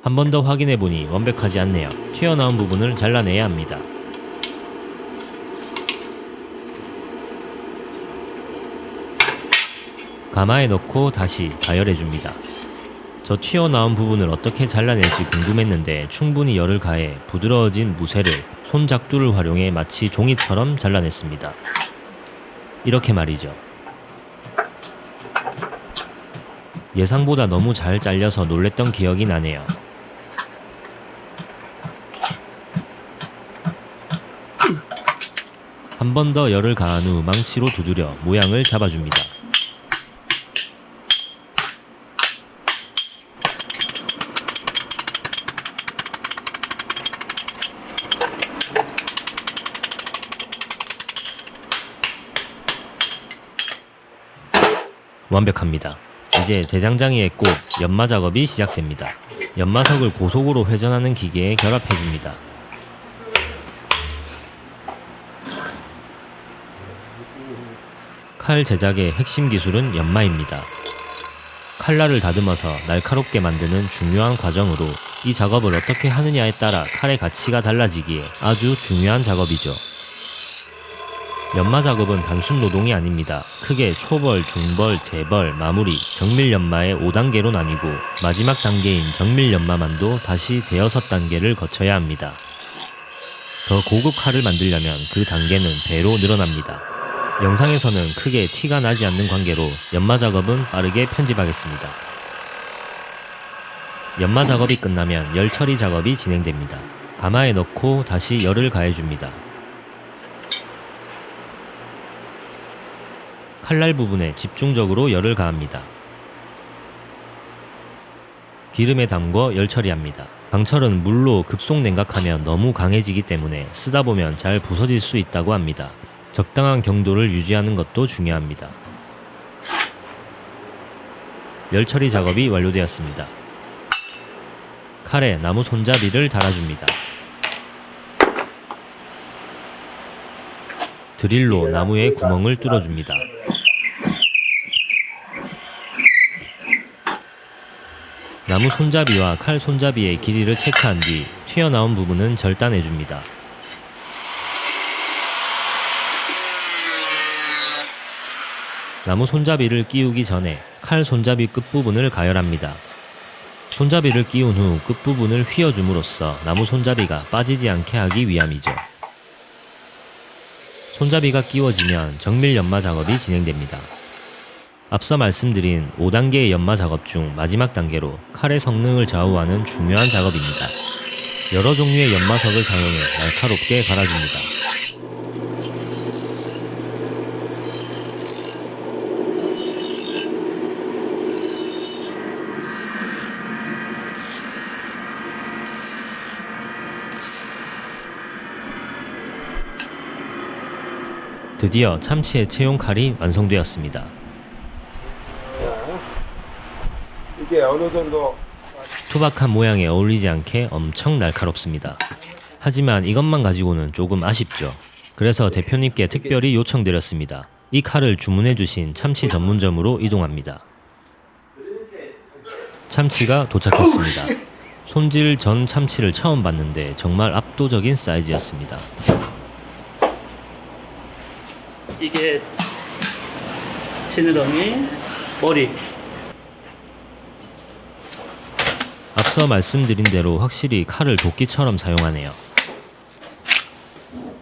한 번 더 확인해보니 완벽하지 않네요. 튀어나온 부분을 잘라내야 합니다. 가마에 넣고 다시 가열해줍니다. 저 튀어나온 부분을 어떻게 잘라낼지 궁금했는데 충분히 열을 가해 부드러워진 무쇠를 손작두를 활용해 마치 종이처럼 잘라냈습니다. 이렇게 말이죠. 예상보다 너무 잘 잘려서 놀랬던 기억이 나네요. 한 번 더 열을 가한 후 망치로 두드려 모양을 잡아줍니다. 완벽합니다. 이제 대장장이의 꽃, 연마 작업이 시작됩니다. 연마석을 고속으로 회전하는 기계에 결합해줍니다. 칼 제작의 핵심 기술은 연마입니다. 칼날을 다듬어서 날카롭게 만드는 중요한 과정으로 이 작업을 어떻게 하느냐에 따라 칼의 가치가 달라지기에 아주 중요한 작업이죠. 연마 작업은 단순 노동이 아닙니다. 크게 초벌, 중벌, 재벌, 마무리, 정밀 연마의 5단계로 나뉘고 마지막 단계인 정밀 연마만도 다시 대여섯 단계를 거쳐야 합니다. 더 고급 칼을 만들려면 그 단계는 배로 늘어납니다. 영상에서는 크게 티가 나지 않는 관계로 연마 작업은 빠르게 편집하겠습니다. 연마 작업이 끝나면 열 처리 작업이 진행됩니다. 가마에 넣고 다시 열을 가해줍니다. 칼날 부분에 집중적으로 열을 가합니다. 기름에 담궈 열 처리합니다. 강철은 물로 급속 냉각하면 너무 강해지기 때문에 쓰다 보면 잘 부서질 수 있다고 합니다. 적당한 경도를 유지하는 것도 중요합니다. 열 처리 작업이 완료되었습니다. 칼에 나무 손잡이를 달아줍니다. 드릴로 나무에 구멍을 뚫어줍니다. 나무 손잡이와 칼 손잡이의 길이를 체크한 뒤 튀어나온 부분은 절단해줍니다. 나무 손잡이를 끼우기 전에 칼 손잡이 끝부분을 가열합니다. 손잡이를 끼운 후 끝부분을 휘어줌으로써 나무 손잡이가 빠지지 않게 하기 위함이죠. 손잡이가 끼워지면 정밀 연마 작업이 진행됩니다. 앞서 말씀드린 5단계의 연마 작업 중 마지막 단계로 칼의 성능을 좌우하는 중요한 작업입니다. 여러 종류의 연마석을 사용해 날카롭게 갈아줍니다. 드디어 참치 해체용 칼이 완성되었습니다. 이게 어느 정도 투박한 모양에 어울리지 않게 엄청 날카롭습니다. 하지만 이것만 가지고는 조금 아쉽죠. 그래서 대표님께 특별히 요청드렸습니다. 이 칼을 주문해주신 참치 전문점으로 이동합니다. 참치가 도착했습니다. 손질 전 참치를 처음 봤는데 정말 압도적인 사이즈였습니다. 이게 지느러미, 머리. 앞서 말씀드린 대로 확실히 칼을 도끼처럼 사용하네요.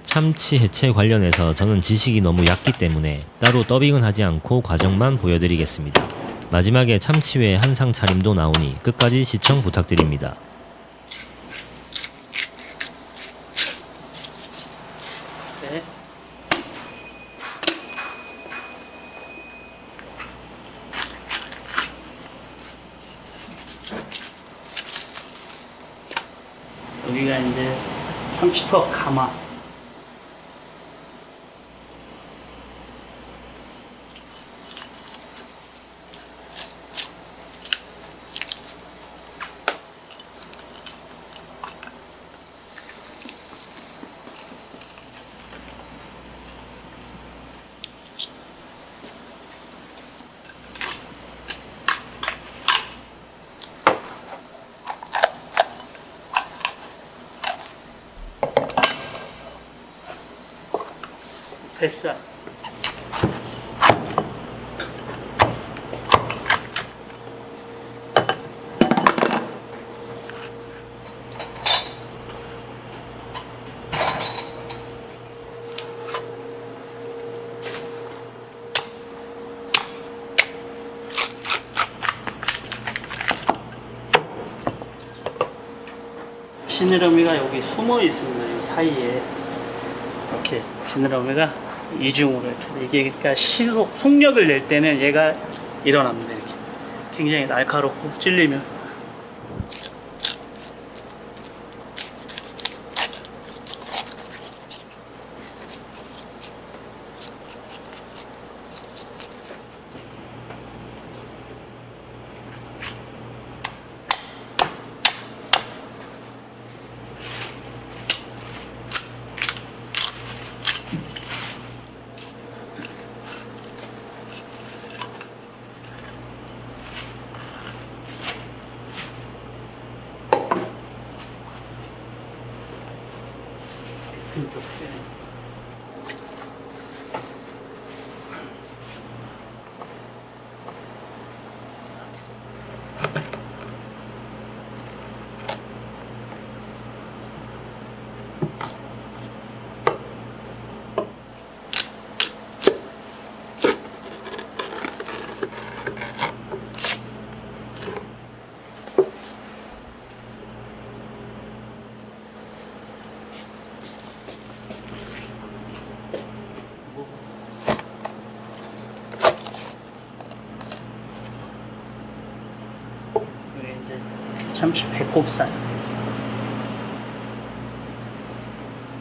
참치 해체 관련해서 저는 지식이 너무 얕기 때문에 따로 더빙은 하지 않고 과정만 보여드리겠습니다. 마지막에 참치회 한상 차림도 나오니 끝까지 시청 부탁드립니다. 네. 여기가 이제 참치톱 가마. 뱃살. 지느러미가 여기 숨어 있습니다. 이 사이에 이렇게 지느러미가 이중으로 이렇게 이게 그러니까 시속 속력을 낼 때는 얘가 일어납니다. 이렇게 굉장히 날카롭고 찔리면 등쪽 여기 이제 참치 배꼽살,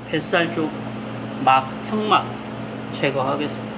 뱃살 쪽 막, 형막 제거하겠습니다.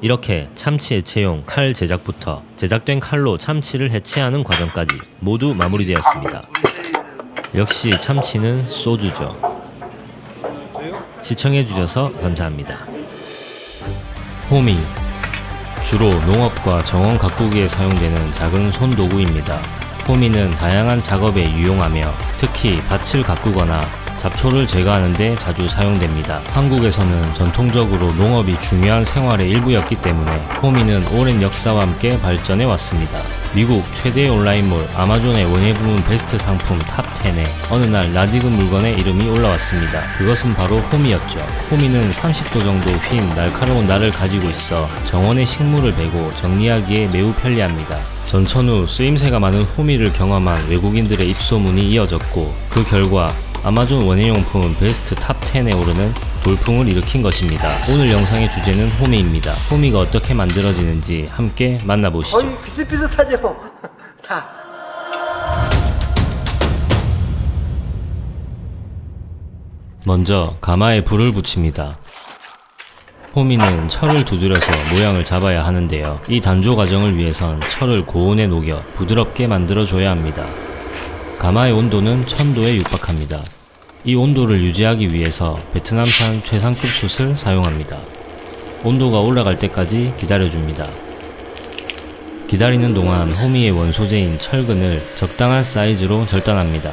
이렇게 참치 해체용 칼 제작부터 제작된 칼로 참치를 해체하는 과정까지 모두 마무리되었습니다. 역시 참치는 소주죠. 시청해주셔서 감사합니다. 호미, 주로 농업과 정원 가꾸기에 사용되는 작은 손도구입니다. 호미는 다양한 작업에 유용하며 특히 밭을 가꾸거나 잡초를 제거하는 데 자주 사용됩니다. 한국에서는 전통적으로 농업이 중요한 생활의 일부였기 때문에 호미는 오랜 역사와 함께 발전해 왔습니다. 미국 최대 온라인몰 아마존의 원예 부문 베스트 상품 탑10에 어느 날 낯익은 물건의 이름이 올라왔습니다. 그것은 바로 호미였죠. 호미는 30도 정도 휜 날카로운 날을 가지고 있어 정원의 식물을 베고 정리하기에 매우 편리합니다. 전천 후 쓰임새가 많은 호미를 경험한 외국인들의 입소문이 이어졌고 그 결과 아마존 원예용품 베스트 탑10에 오르는 돌풍을 일으킨 것입니다. 오늘 영상의 주제는 호미입니다. 호미가 어떻게 만들어지는지 함께 만나보시죠. 거의 비슷비슷하죠? 다. 먼저 가마에 불을 붙입니다. 호미는 철을 두드려서 모양을 잡아야 하는데요. 이 단조 과정을 위해선 철을 고온에 녹여 부드럽게 만들어줘야 합니다. 가마의 온도는 1000도에 육박합니다. 이 온도를 유지하기 위해서 베트남산 최상급 숯을 사용합니다. 온도가 올라갈 때까지 기다려줍니다. 기다리는 동안 호미의 원소재인 철근을 적당한 사이즈로 절단합니다.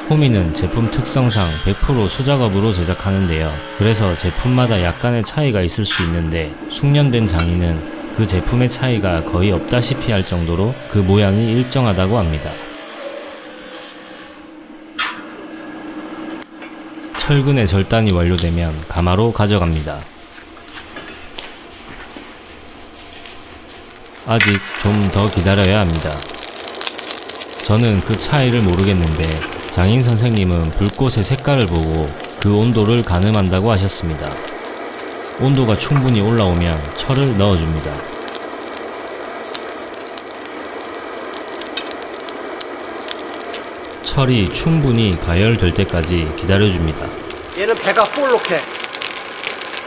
호미는 제품 특성상 100% 수작업으로 제작하는데요. 그래서 제품마다 약간의 차이가 있을 수 있는데 숙련된 장인은 그 제품의 차이가 거의 없다시피 할 정도로 그 모양이 일정하다고 합니다. 철근의 절단이 완료되면 가마로 가져갑니다. 아직 좀 더 기다려야 합니다. 저는 그 차이를 모르겠는데 장인 선생님은 불꽃의 색깔을 보고 그 온도를 가늠한다고 하셨습니다. 온도가 충분히 올라오면 철을 넣어줍니다. 철이 충분히 가열될 때까지 기다려줍니다. 얘는 배가 볼록해.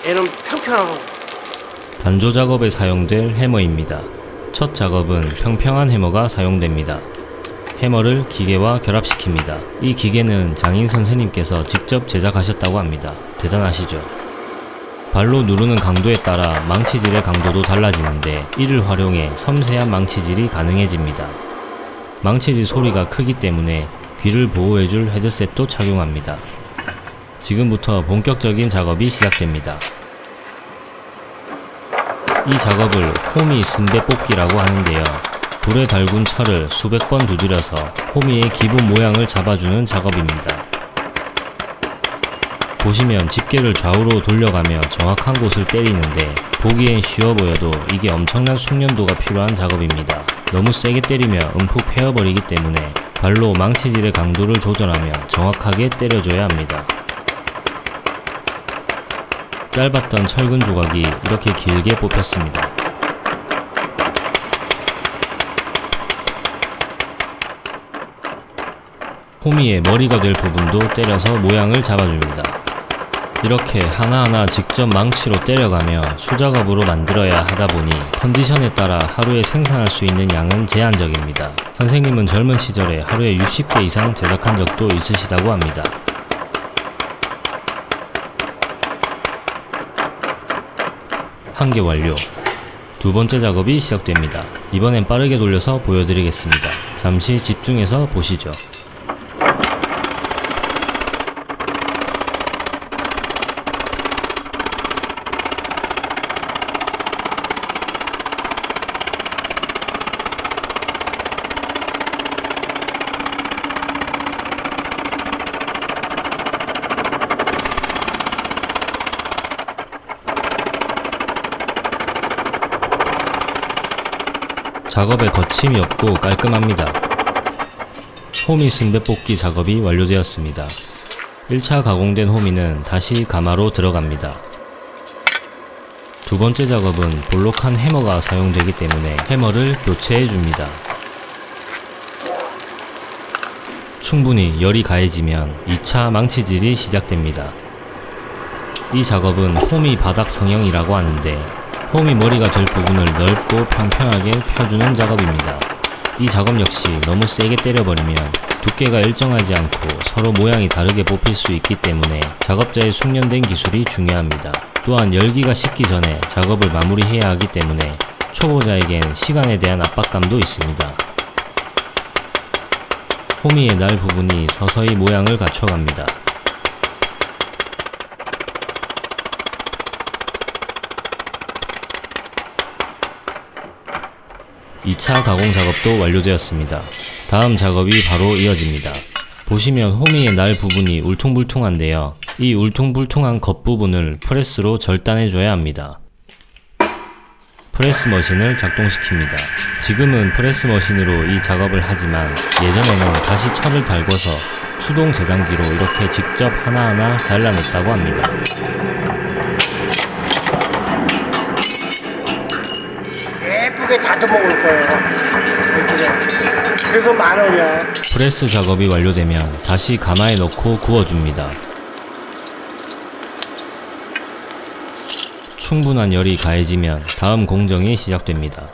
얘는 평평하고. 단조 작업에 사용될 해머입니다. 첫 작업은 평평한 해머가 사용됩니다. 해머를 기계와 결합시킵니다. 이 기계는 장인 선생님께서 직접 제작하셨다고 합니다. 대단하시죠? 발로 누르는 강도에 따라 망치질의 강도도 달라지는데 이를 활용해 섬세한 망치질이 가능해집니다. 망치질 소리가 크기 때문에 귀를 보호해줄 헤드셋도 착용합니다. 지금부터 본격적인 작업이 시작됩니다. 이 작업을 호미 승배 뽑기라고 하는데요. 불에 달군 철을 수백 번 두드려서 호미의 기본 모양을 잡아주는 작업입니다. 보시면 집게를 좌우로 돌려가며 정확한 곳을 때리는데 보기엔 쉬워 보여도 이게 엄청난 숙련도가 필요한 작업입니다. 너무 세게 때리면 움푹 패어버리기 때문에 발로 망치질의 강도를 조절하며 정확하게 때려줘야 합니다. 짧았던 철근 조각이 이렇게 길게 뽑혔습니다. 호미의 머리가 될 부분도 때려서 모양을 잡아줍니다. 이렇게 하나하나 직접 망치로 때려가며 수작업으로 만들어야 하다보니 컨디션에 따라 하루에 생산할 수 있는 양은 제한적입니다. 선생님은 젊은 시절에 하루에 60개 이상 제작한 적도 있으시다고 합니다. 한 개 완료. 두 번째 작업이 시작됩니다. 이번엔 빠르게 돌려서 보여드리겠습니다. 잠시 집중해서 보시죠. 작업에 거침이 없고 깔끔합니다. 호미 승배 뽑기 작업이 완료되었습니다. 1차 가공된 호미는 다시 가마로 들어갑니다. 두 번째 작업은 볼록한 해머가 사용되기 때문에 해머를 교체해줍니다. 충분히 열이 가해지면 2차 망치질이 시작됩니다. 이 작업은 호미 바닥 성형이라고 하는데 홈이 머리가 될 부분을 넓고 평평하게 펴주는 작업입니다. 이 작업 역시 너무 세게 때려버리면 두께가 일정하지 않고 서로 모양이 다르게 뽑힐 수 있기 때문에 작업자의 숙련된 기술이 중요합니다. 또한 열기가 식기 전에 작업을 마무리해야 하기 때문에 초보자에겐 시간에 대한 압박감도 있습니다. 호미의 날 부분이 서서히 모양을 갖춰갑니다. 2차 가공 작업도 완료되었습니다. 다음 작업이 바로 이어집니다. 보시면 호미의 날 부분이 울퉁불퉁한데요. 이 울퉁불퉁한 겉부분을 프레스로 절단해줘야 합니다. 프레스 머신을 작동시킵니다. 지금은 프레스 머신으로 이 작업을 하지만 예전에는 다시 철을 달궈서 수동 재단기로 이렇게 직접 하나하나 잘라냈다고 합니다. 예쁘게 다듬어올 거예요. 그래서 10,000원이야. 프레스 작업이 완료되면 다시 가마에 넣고 구워줍니다. 충분한 열이 가해지면 다음 공정이 시작됩니다.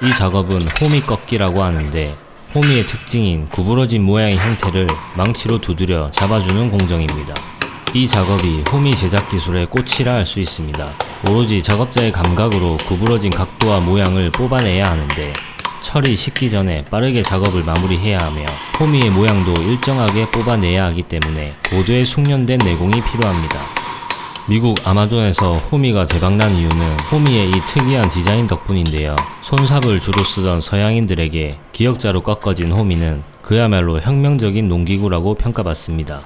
이 작업은 호미 꺾기라고 하는데 호미의 특징인 구부러진 모양의 형태를 망치로 두드려 잡아주는 공정입니다. 이 작업이 호미 제작 기술의 꽃이라 할 수 있습니다. 오로지 작업자의 감각으로 구부러진 각도와 모양을 뽑아내야 하는데 철이 식기 전에 빠르게 작업을 마무리해야 하며 호미의 모양도 일정하게 뽑아내야 하기 때문에 고도의 숙련된 내공이 필요합니다. 미국 아마존에서 호미가 대박난 이유는 호미의 이 특이한 디자인 덕분인데요. 손삽을 주로 쓰던 서양인들에게 기역자로 꺾어진 호미는 그야말로 혁명적인 농기구라고 평가받습니다.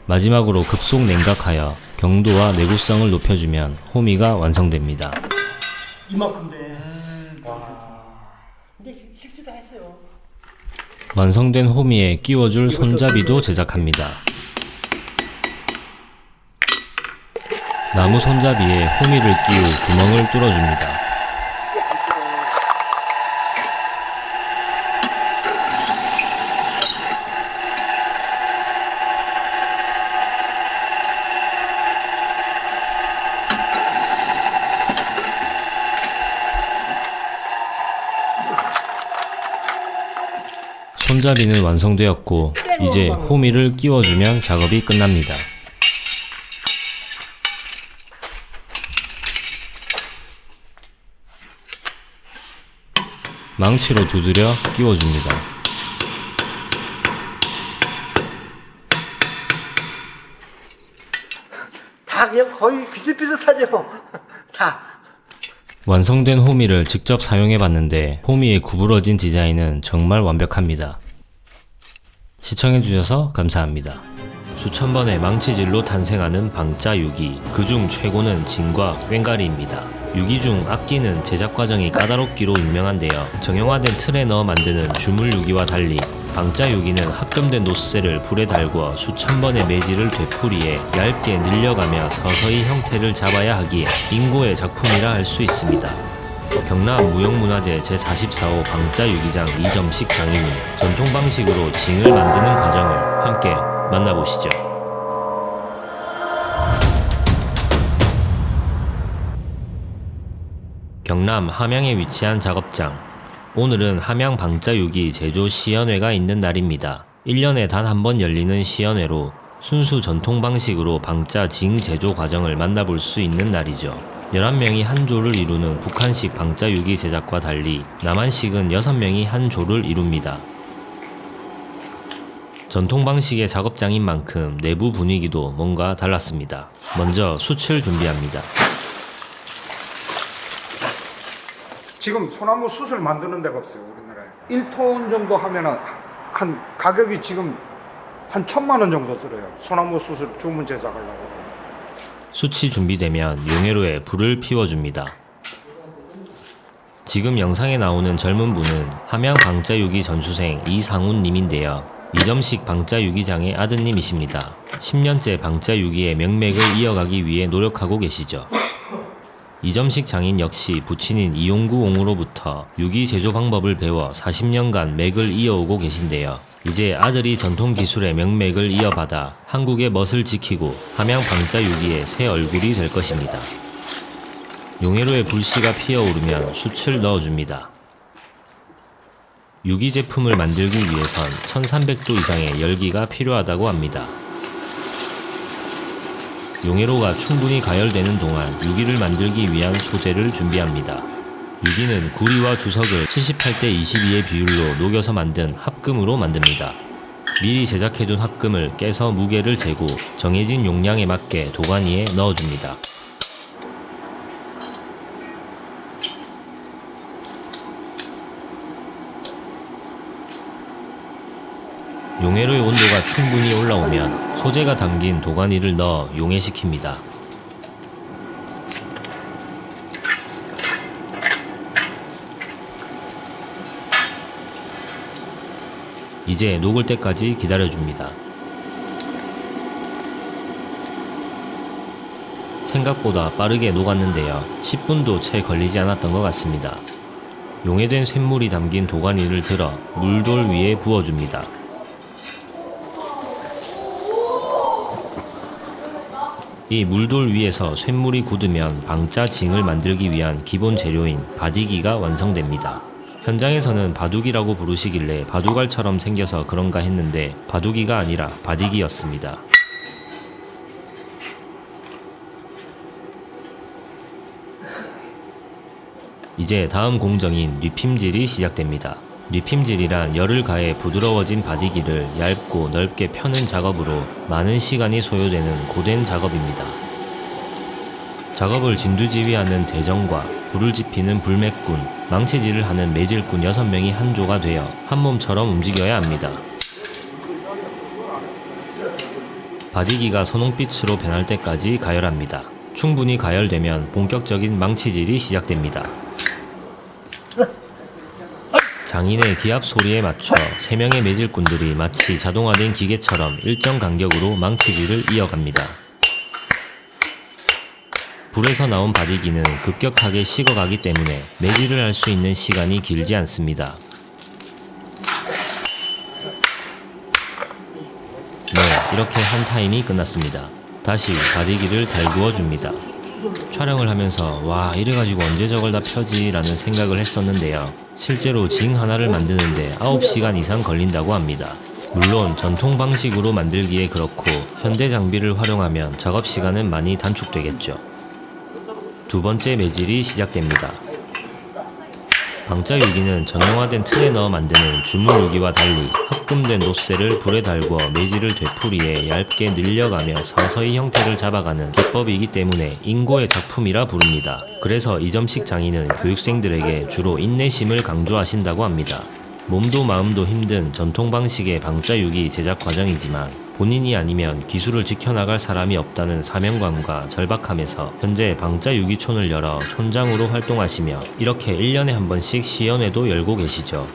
마지막으로 급속 냉각하여 경도와 내구성을 높여주면 호미가 완성됩니다. 이만큼 돼. 와. 근데 실제로 했어요. 완성된 호미에 끼워줄 손잡이도 제작합니다. 나무 손잡이에 호미를 끼우 구멍을 뚫어줍니다. 손잡이는 완성되었고 이제 호미를 끼워주면 작업이 끝납니다. 망치로 두드려 끼워줍니다. 다 그냥 거의 비슷비슷하죠. 다. 완성된 호미를 직접 사용해봤는데 호미의 구부러진 디자인은 정말 완벽합니다. 시청해주셔서 감사합니다. 수천 번의 망치질로 탄생하는 방짜 유기, 그중 최고는 진과 꽹가리입니다. 유기 중 악기는 제작 과정이 까다롭기로 유명한데요. 정형화된 틀에 넣어 만드는 주물 유기와 달리 방짜 유기는 합금된 노쇠를 불에 달궈 수천 번의 매질을 되풀이해 얇게 늘려가며 서서히 형태를 잡아야 하기에 인고의 작품이라 할 수 있습니다. 경남 무형문화재 제44호 방짜 유기장 이점식 장인이 전통 방식으로 징을 만드는 과정을 함께 만나보시죠. 경남 함양에 위치한 작업장. 오늘은 함양 방짜유기 제조 시연회가 있는 날입니다. 1년에 단 한 번 열리는 시연회로 순수 전통 방식으로 방짜 징 제조 과정을 만나볼 수 있는 날이죠. 11명이 한 조를 이루는 북한식 방짜유기 제작과 달리 남한식은 6명이 한 조를 이룹니다. 전통 방식의 작업장인 만큼 내부 분위기도 뭔가 달랐습니다. 먼저 숯을 준비합니다. 지금 소나무 숯을 만드는 데가 없어요, 우리나라에. 1톤 정도 하면은 한 가격이 지금 한 1,000만 원 정도 들어요. 소나무 숯을 주문 제작하려고. 숯이 준비되면 용해로에 불을 피워줍니다. 지금 영상에 나오는 젊은 분은 함양 방짜유기 전수생 이상훈님인데요. 이점식 방짜유기장의 아드님이십니다. 10년째 방짜유기의 명맥을 이어가기 위해 노력하고 계시죠. 이점식 장인 역시 부친인 이용구 옹으로부터 유기 제조 방법을 배워 40년간 맥을 이어오고 계신데요. 이제 아들이 전통 기술의 명맥을 이어받아 한국의 멋을 지키고 함양 방짜유기의 새 얼굴이 될 것입니다. 용해로의 불씨가 피어오르면 숯을 넣어줍니다. 유기 제품을 만들기 위해선 1300도 이상의 열기가 필요하다고 합니다. 용해로가 충분히 가열되는 동안 유기를 만들기 위한 소재를 준비합니다. 유기는 구리와 주석을 78대 22의 비율로 녹여서 만든 합금으로 만듭니다. 미리 제작해둔 합금을 깨서 무게를 재고 정해진 용량에 맞게 도가니에 넣어줍니다. 용해로의 온도가 충분히 올라오면 소재가 담긴 도가니를 넣어 용해시킵니다. 이제 녹을 때까지 기다려줍니다. 생각보다 빠르게 녹았는데요. 10분도 채 걸리지 않았던 것 같습니다. 용해된 쇳물이 담긴 도가니를 들어 물돌 위에 부어줍니다. 이 물돌 위에서 쇳물이 굳으면 방짜징을 만들기 위한 기본 재료인 바디기가 완성됩니다. 현장에서는 바둑이라고 부르시길래 바둑알처럼 생겨서 그런가 했는데 바둑이가 아니라 바디기였습니다. 이제 다음 공정인 뉘핌질이 시작됩니다. 뉘핌질이란 열을 가해 부드러워진 바디기를 얇고 넓게 펴는 작업으로 많은 시간이 소요되는 고된 작업입니다. 작업을 진두지휘하는 대정과 불을 지피는 불매꾼, 망치질을 하는 매질꾼 6명이 한 조가 되어 한 몸처럼 움직여야 합니다. 바디기가 선홍빛으로 변할 때까지 가열합니다. 충분히 가열되면 본격적인 망치질이 시작됩니다. 장인의 기합 소리에 맞춰 3명의 매질꾼들이 마치 자동화된 기계처럼 일정 간격으로 망치질을 이어갑니다. 불에서 나온 바디기는 급격하게 식어가기 때문에 매질을 할 수 있는 시간이 길지 않습니다. 네, 이렇게 한 타임이 끝났습니다. 다시 바디기를 달구어 줍니다. 촬영을 하면서 와, 이래가지고 언제 저걸 다 펴지? 라는 생각을 했었는데요. 실제로 징 하나를 만드는데 9시간 이상 걸린다고 합니다. 물론 전통 방식으로 만들기에 그렇고 현대 장비를 활용하면 작업 시간은 많이 단축되겠죠. 두 번째 매질이 시작됩니다. 방짜유기는 전용화된 틀에 넣어 만드는 주물유기와 달리 합금된 놋쇠를 불에 달궈 매질을 되풀이해 얇게 늘려가며 서서히 형태를 잡아가는 기법이기 때문에 인고의 작품이라 부릅니다. 그래서 이점식 장인은 교육생들에게 주로 인내심을 강조하신다고 합니다. 몸도 마음도 힘든 전통 방식의 방짜유기 제작 과정이지만 본인이 아니면 기술을 지켜나갈 사람이 없다는 사명감과 절박함에서 현재 방짜유기촌을 열어 촌장으로 활동하시며 이렇게 1년에 한 번씩 시연회도 열고 계시죠.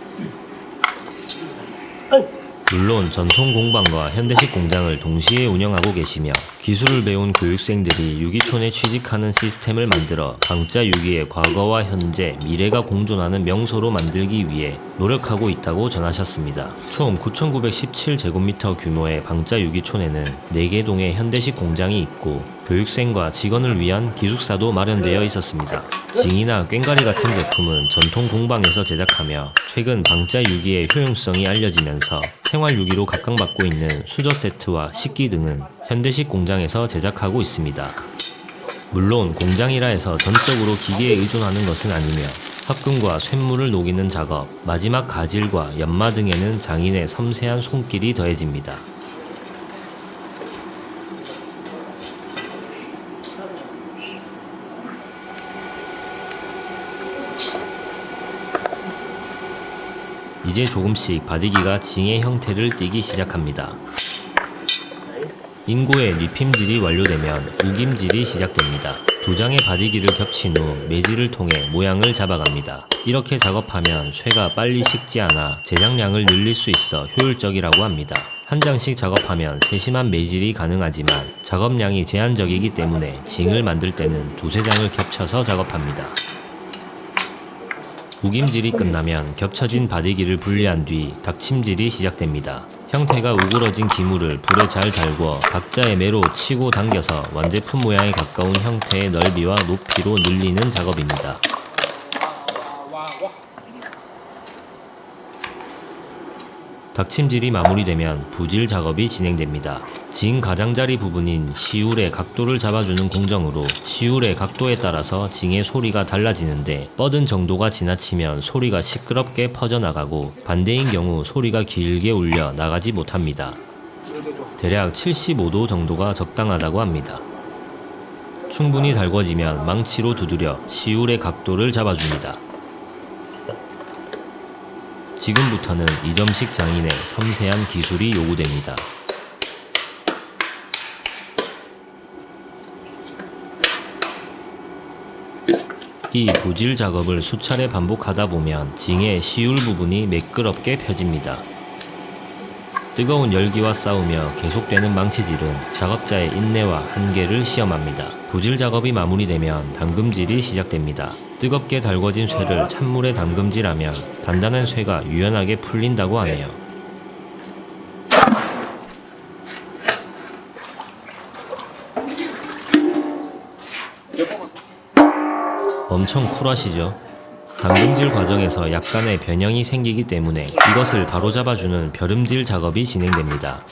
물론 전통 공방과 현대식 공장을 동시에 운영하고 계시며 기술을 배운 교육생들이 유기촌에 취직하는 시스템을 만들어 방짜유기의 과거와 현재, 미래가 공존하는 명소로 만들기 위해 노력하고 있다고 전하셨습니다. 총 9,917제곱미터 규모의 방짜유기촌에는 4개 동의 현대식 공장이 있고 교육생과 직원을 위한 기숙사도 마련되어 있었습니다. 징이나 꽹과리 같은 제품은 전통 공방에서 제작하며 최근 방짜유기의 효용성이 알려지면서 생활유기로 각광받고 있는 수저 세트와 식기 등은 현대식 공장에서 제작하고 있습니다. 물론 공장이라 해서 전적으로 기계에 의존하는 것은 아니며 합금과 쇳물을 녹이는 작업, 마지막 가질과 연마 등에는 장인의 섬세한 손길이 더해집니다. 이제 조금씩 바디기가 징의 형태를 띠기 시작합니다. 인고의 뉘핌질이 완료되면 우김질이 시작됩니다. 2장의 바디기를 겹친 후 매질을 통해 모양을 잡아갑니다. 이렇게 작업하면 쇠가 빨리 식지 않아 제작량을 늘릴 수 있어 효율적이라고 합니다. 한 장씩 작업하면 세심한 매질이 가능하지만 작업량이 제한적이기 때문에 징을 만들 때는 2-3장을 겹쳐서 작업합니다. 우김질이 끝나면 겹쳐진 바디기를 분리한 뒤 닥침질이 시작됩니다. 형태가 우그러진 기물을 불에 잘 달궈 각자의 매로 치고 당겨서 완제품 모양에 가까운 형태의 넓이와 높이로 늘리는 작업입니다. 닭침질이 마무리되면 부질 작업이 진행됩니다. 징 가장자리 부분인 시울의 각도를 잡아주는 공정으로 시울의 각도에 따라서 징의 소리가 달라지는데 뻗은 정도가 지나치면 소리가 시끄럽게 퍼져나가고 반대인 경우 소리가 길게 울려 나가지 못합니다. 대략 75도 정도가 적당하다고 합니다. 충분히 달궈지면 망치로 두드려 시울의 각도를 잡아줍니다. 지금부터는 이점식 장인의 섬세한 기술이 요구됩니다. 이 부질 작업을 수차례 반복하다 보면 징의 시울 부분이 매끄럽게 펴집니다. 뜨거운 열기와 싸우며 계속되는 망치질은 작업자의 인내와 한계를 시험합니다. 부질 작업이 마무리되면 담금질이 시작됩니다. 뜨겁게 달궈진 쇠를 찬물에 담금질하면 단단한 쇠가 유연하게 풀린다고 하네요. 엄청 쿨하시죠? 담금질 과정에서 약간의 변형이 생기기 때문에 이것을 바로잡아주는 벼름질 작업이 진행됩니다.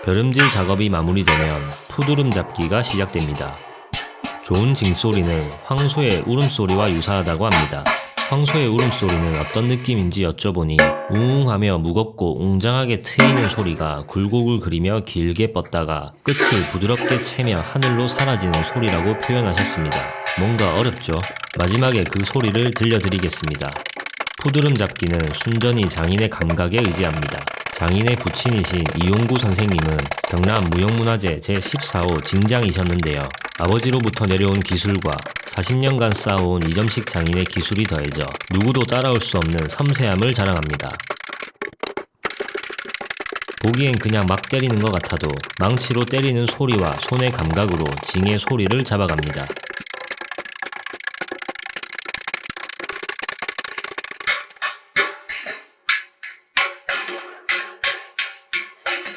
벼름질 작업이 마무리되면 푸두름 잡기가 시작됩니다. 좋은 징소리는 황소의 울음소리와 유사하다고 합니다. 황소의 울음소리는 어떤 느낌인지 여쭤보니 웅웅하며 무겁고 웅장하게 트이는 소리가 굴곡을 그리며 길게 뻗다가 끝을 부드럽게 채며 하늘로 사라지는 소리라고 표현하셨습니다. 뭔가 어렵죠? 마지막에 그 소리를 들려드리겠습니다. 푸두름 잡기는 순전히 장인의 감각에 의지합니다. 장인의 부친이신 이용구 선생님은 경남 무형문화재 제14호 징장이셨는데요. 아버지로부터 내려온 기술과 40년간 쌓아온 이점식 장인의 기술이 더해져 누구도 따라올 수 없는 섬세함을 자랑합니다. 보기엔 그냥 막 때리는 것 같아도 망치로 때리는 소리와 손의 감각으로 징의 소리를 잡아갑니다.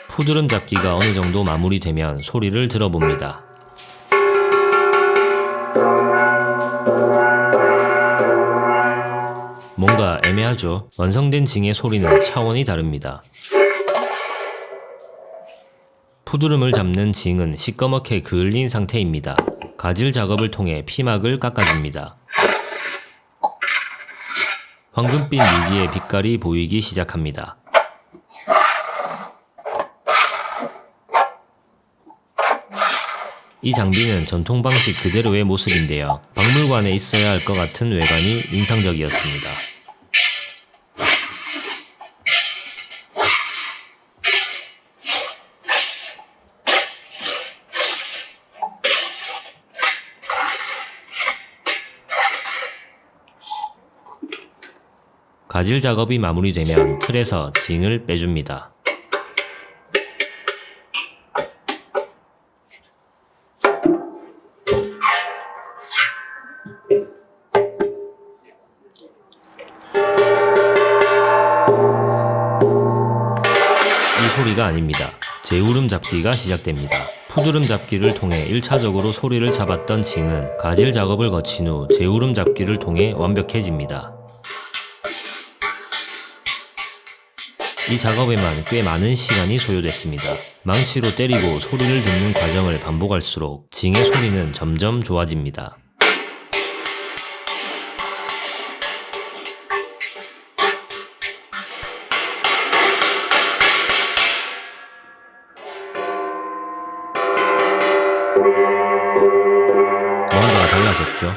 푸드름 잡기가 어느 정도 마무리되면 소리를 들어봅니다. 뭔가 애매하죠? 완성된 징의 소리는 차원이 다릅니다. 푸두름을 잡는 징은 시꺼멓게 그을린 상태입니다. 가질 작업을 통해 피막을 깎아줍니다. 황금빛 유기의 빛깔이 보이기 시작합니다. 이 장비는 전통 방식 그대로의 모습인데요. 박물관에 있어야 할 것 같은 외관이 인상적이었습니다. 가질 작업이 마무리되면 틀에서 징을 빼줍니다. 이 소리가 아닙니다. 재울음 잡기가 시작됩니다. 푸두름 잡기를 통해 1차적으로 소리를 잡았던 징은 가질 작업을 거친 후 재울음 잡기를 통해 완벽해집니다. 이 작업에만 꽤 많은 시간이 소요됐습니다. 망치로 때리고 소리를 듣는 과정을 반복할수록 징의 소리는 점점 좋아집니다. 뭔가 달라졌죠?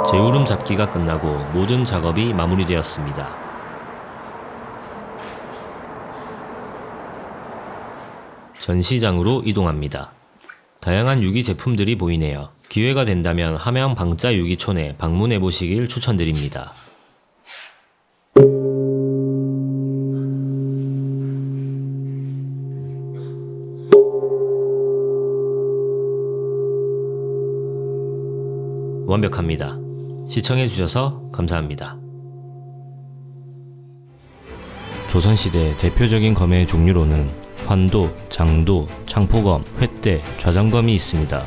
재울음 잡기가 끝나고 모든 작업이 마무리되었습니다. 전시장으로 이동합니다. 다양한 유기 제품들이 보이네요. 기회가 된다면 함양 방자 유기촌에 방문해 보시길 추천드립니다. 완벽합니다. 시청해주셔서 감사합니다. 조선시대 대표적인 검의 종류로는 환도, 장도, 창포검, 횟대, 좌장검이 있습니다.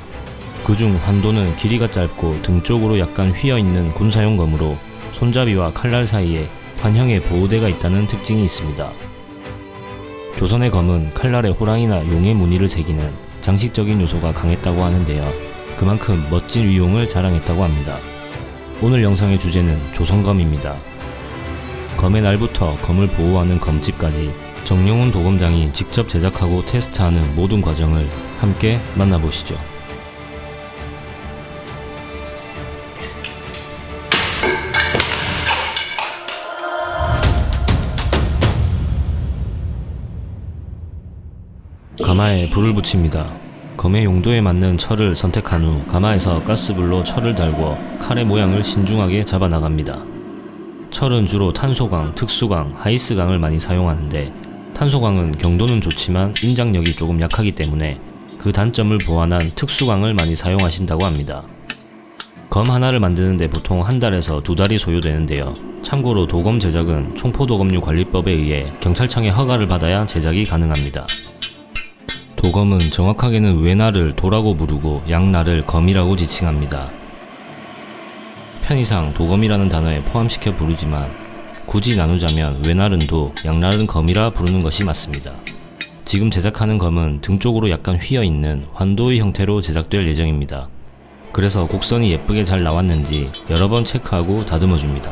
그중 환도는 길이가 짧고 등 쪽으로 약간 휘어있는 군사용 검으로 손잡이와 칼날 사이에 환형의 보호대가 있다는 특징이 있습니다. 조선의 검은 칼날에 호랑이나 용의 무늬를 새기는 장식적인 요소가 강했다고 하는데요. 그만큼 멋진 위용을 자랑했다고 합니다. 오늘 영상의 주제는 조선검입니다. 검의 날부터 검을 보호하는 검집까지 정용훈 도검장이 직접 제작하고 테스트하는 모든 과정을 함께 만나보시죠. 가마에 불을 붙입니다. 검의 용도에 맞는 철을 선택한 후 가마에서 가스불로 철을 달궈 칼의 모양을 신중하게 잡아 나갑니다. 철은 주로 탄소광, 특수광, 하이스광을 많이 사용하는데 탄소광은 경도는 좋지만 인장력이 조금 약하기 때문에 그 단점을 보완한 특수광을 많이 사용하신다고 합니다. 검 하나를 만드는데 보통 한 달에서 두 달이 소요되는데요. 참고로 도검 제작은 총포도검류 관리법에 의해 경찰청의 허가를 받아야 제작이 가능합니다. 도검은 정확하게는 외날을 도라고 부르고 양날을 검이라고 지칭합니다. 편의상 도검이라는 단어에 포함시켜 부르지만 굳이 나누자면 외날은 도, 양날은 검이라 부르는 것이 맞습니다. 지금 제작하는 검은 등 쪽으로 약간 휘어있는 환도의 형태로 제작될 예정입니다. 그래서 곡선이 예쁘게 잘 나왔는지 여러 번 체크하고 다듬어 줍니다.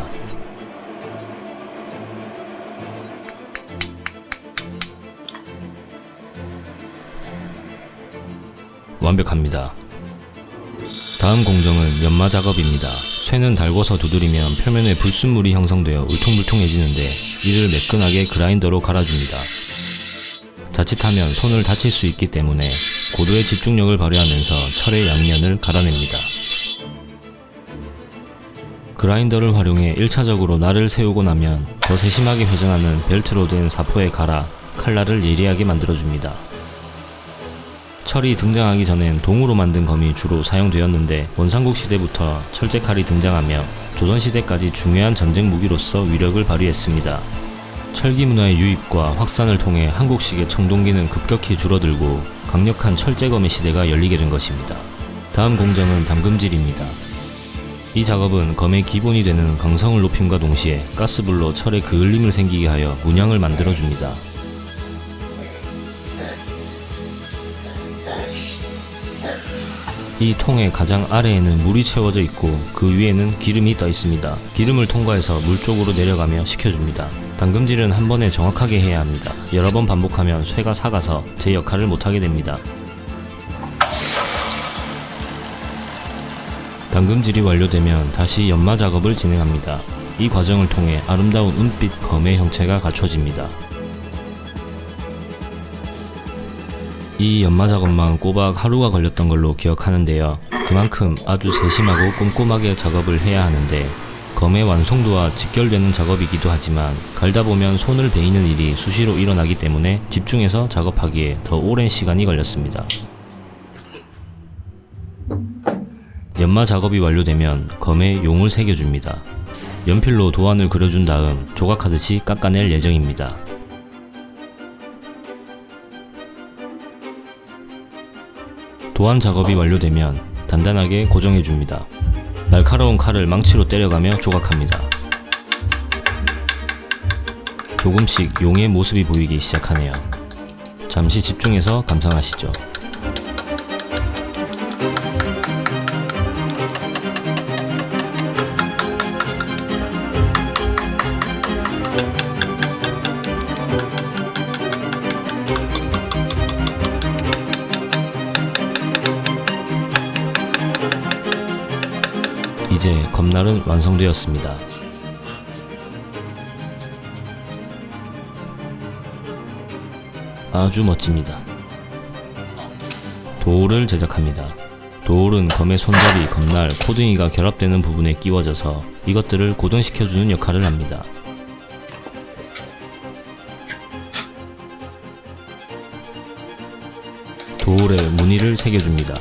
완벽합니다. 다음 공정은 연마 작업입니다. 쇠는 달궈서 두드리면 표면에 불순물이 형성되어 울퉁불퉁해지는데 이를 매끈하게 그라인더로 갈아줍니다. 자칫하면 손을 다칠 수 있기 때문에 고도의 집중력을 발휘하면서 철의 양면을 갈아냅니다. 그라인더를 활용해 1차적으로 날을 세우고 나면 더 세심하게 회전하는 벨트로 된 사포에 갈아 칼날을 예리하게 만들어줍니다. 철이 등장하기 전엔 동으로 만든 검이 주로 사용되었는데 원삼국 시대부터 철제칼이 등장하며 조선시대까지 중요한 전쟁 무기로서 위력을 발휘했습니다. 철기 문화의 유입과 확산을 통해 한국식의 청동기는 급격히 줄어들고 강력한 철제검의 시대가 열리게 된 것입니다. 다음 공정은 담금질입니다. 이 작업은 검의 기본이 되는 강성을 높임과 동시에 가스불로 철에 그을림을 생기게 하여 문양을 만들어줍니다. 이 통의 가장 아래에는 물이 채워져 있고 그 위에는 기름이 떠 있습니다. 기름을 통과해서 물 쪽으로 내려가며 식혀줍니다. 담금질은 한 번에 정확하게 해야 합니다. 여러 번 반복하면 쇠가 삭아서 제 역할을 못하게 됩니다. 담금질이 완료되면 다시 연마 작업을 진행합니다. 이 과정을 통해 아름다운 은빛 검의 형체가 갖춰집니다. 이 연마 작업만 꼬박 하루가 걸렸던 걸로 기억하는데요. 그만큼 아주 세심하고 꼼꼼하게 작업을 해야 하는데 검의 완성도와 직결되는 작업이기도 하지만 갈다 보면 손을 베이는 일이 수시로 일어나기 때문에 집중해서 작업하기에 더 오랜 시간이 걸렸습니다. 연마 작업이 완료되면 검에 용을 새겨줍니다. 연필로 도안을 그려준 다음 조각하듯이 깎아낼 예정입니다. 도안 작업이 완료되면 단단하게 고정해줍니다. 날카로운 칼을 망치로 때려가며 조각합니다. 조금씩 용의 모습이 보이기 시작하네요. 잠시 집중해서 감상하시죠. 이제 검날은 완성되었습니다. 아주 멋집니다. 도올을 제작합니다. 도올은 검의 손잡이, 검날, 코등이가 결합되는 부분에 끼워져서 이것들을 고정시켜주는 역할을 합니다. 도올에 무늬를 새겨줍니다.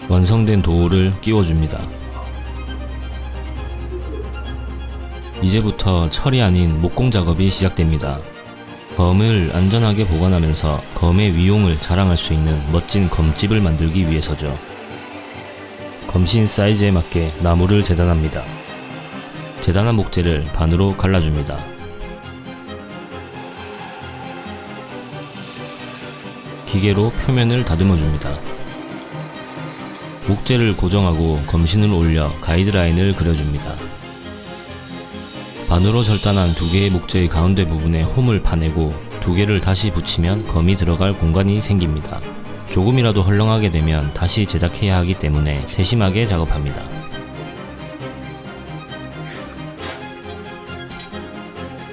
완성된 도올을 끼워줍니다. 이제부터 철이 아닌 목공 작업이 시작됩니다. 검을 안전하게 보관하면서 검의 위용을 자랑할 수 있는 멋진 검집을 만들기 위해서죠. 검신 사이즈에 맞게 나무를 재단합니다. 재단한 목재를 반으로 갈라줍니다. 기계로 표면을 다듬어줍니다. 목재를 고정하고 검신을 올려 가이드라인을 그려줍니다. 반으로 절단한 두 개의 목재의 가운데 부분에 홈을 파내고 두 개를 다시 붙이면 검이 들어갈 공간이 생깁니다. 조금이라도 헐렁하게 되면 다시 제작해야 하기 때문에 세심하게 작업합니다.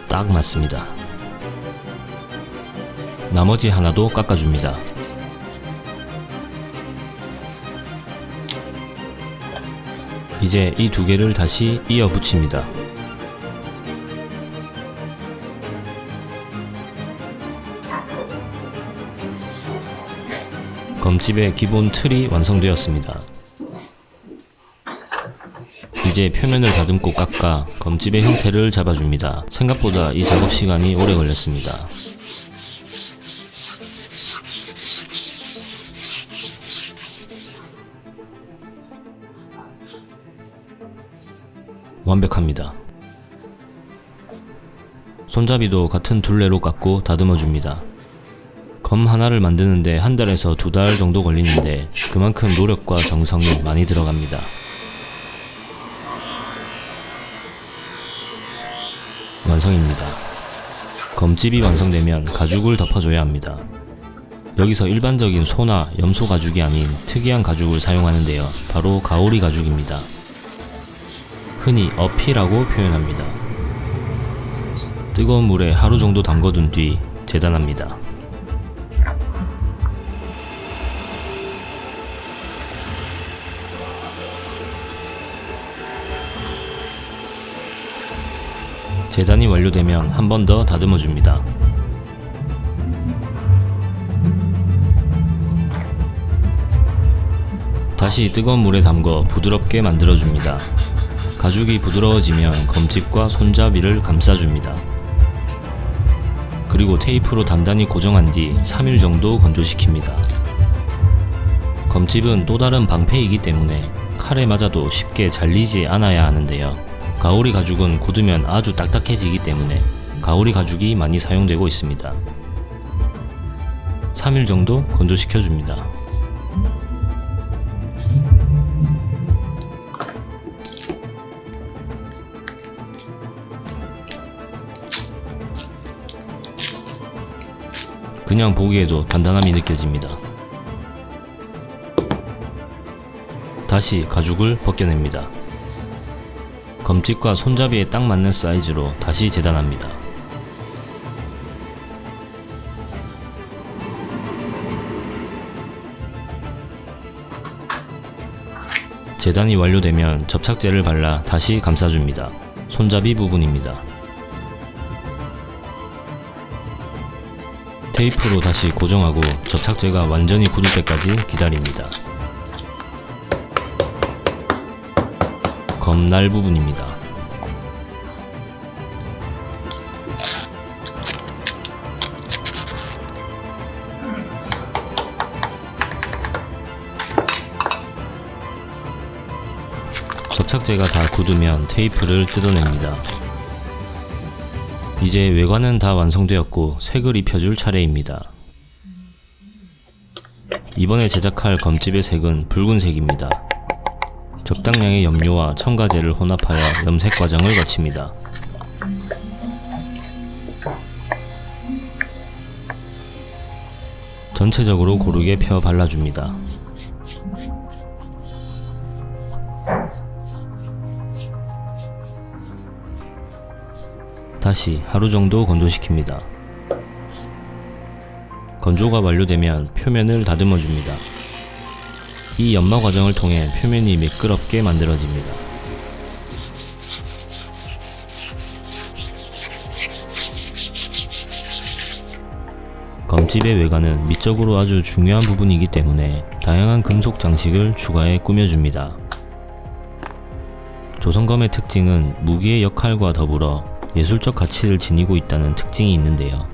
딱 맞습니다. 나머지 하나도 깎아줍니다. 이제 이 두 개를 다시 이어 붙입니다. 검집의 기본 틀이 완성되었습니다. 이제 표면을 다듬고 깎아 검집의 형태를 잡아줍니다. 생각보다 이 작업 시간이 오래 걸렸습니다. 완벽합니다. 손잡이도 같은 둘레로 깎고 다듬어줍니다. 검 하나를 만드는데 한 달에서 두 달 정도 걸리는데 그만큼 노력과 정성이 많이 들어갑니다. 완성입니다. 검집이 완성되면 가죽을 덮어줘야 합니다. 여기서 일반적인 소나 염소 가죽이 아닌 특이한 가죽을 사용하는데요. 바로 가오리 가죽입니다. 흔히 어피라고 표현합니다. 뜨거운 물에 하루 정도 담궈둔 뒤 재단합니다. 재단이 완료되면 한 번 더 다듬어 줍니다. 다시 뜨거운 물에 담궈 부드럽게 만들어 줍니다. 가죽이 부드러워지면 검집과 손잡이를 감싸줍니다. 그리고 테이프로 단단히 고정한 뒤 3일 정도 건조시킵니다. 검집은 또 다른 방패이기 때문에 칼에 맞아도 쉽게 잘리지 않아야 하는데요. 가오리 가죽은 굳으면 아주 딱딱해지기 때문에 가오리 가죽이 많이 사용되고 있습니다. 3일 정도 건조시켜줍니다. 그냥 보기에도 단단함이 느껴집니다. 다시 가죽을 벗겨냅니다. 검집과 손잡이에 딱 맞는 사이즈로 다시 재단합니다. 재단이 완료되면 접착제를 발라 다시 감싸줍니다. 손잡이 부분입니다. 테이프로 다시 고정하고 접착제가 완전히 굳을 때까지 기다립니다. 검날 부분입니다. 접착제가 다 굳으면 테이프를 뜯어냅니다. 이제 외관은 다 완성되었고 색을 입혀줄 차례입니다. 이번에 제작할 검집의 색은 붉은색입니다. 적당량의 염료와 첨가제를 혼합하여 염색 과정을 거칩니다. 전체적으로 고르게 펴 발라줍니다. 다시 하루 정도 건조시킵니다. 건조가 완료되면 표면을 다듬어 줍니다. 이 연마 과정을 통해 표면이 매끄럽게 만들어집니다. 검집의 외관은 미적으로 아주 중요한 부분이기 때문에 다양한 금속 장식을 추가해 꾸며줍니다. 조선검의 특징은 무기의 역할과 더불어 예술적 가치를 지니고 있다는 특징이 있는데요.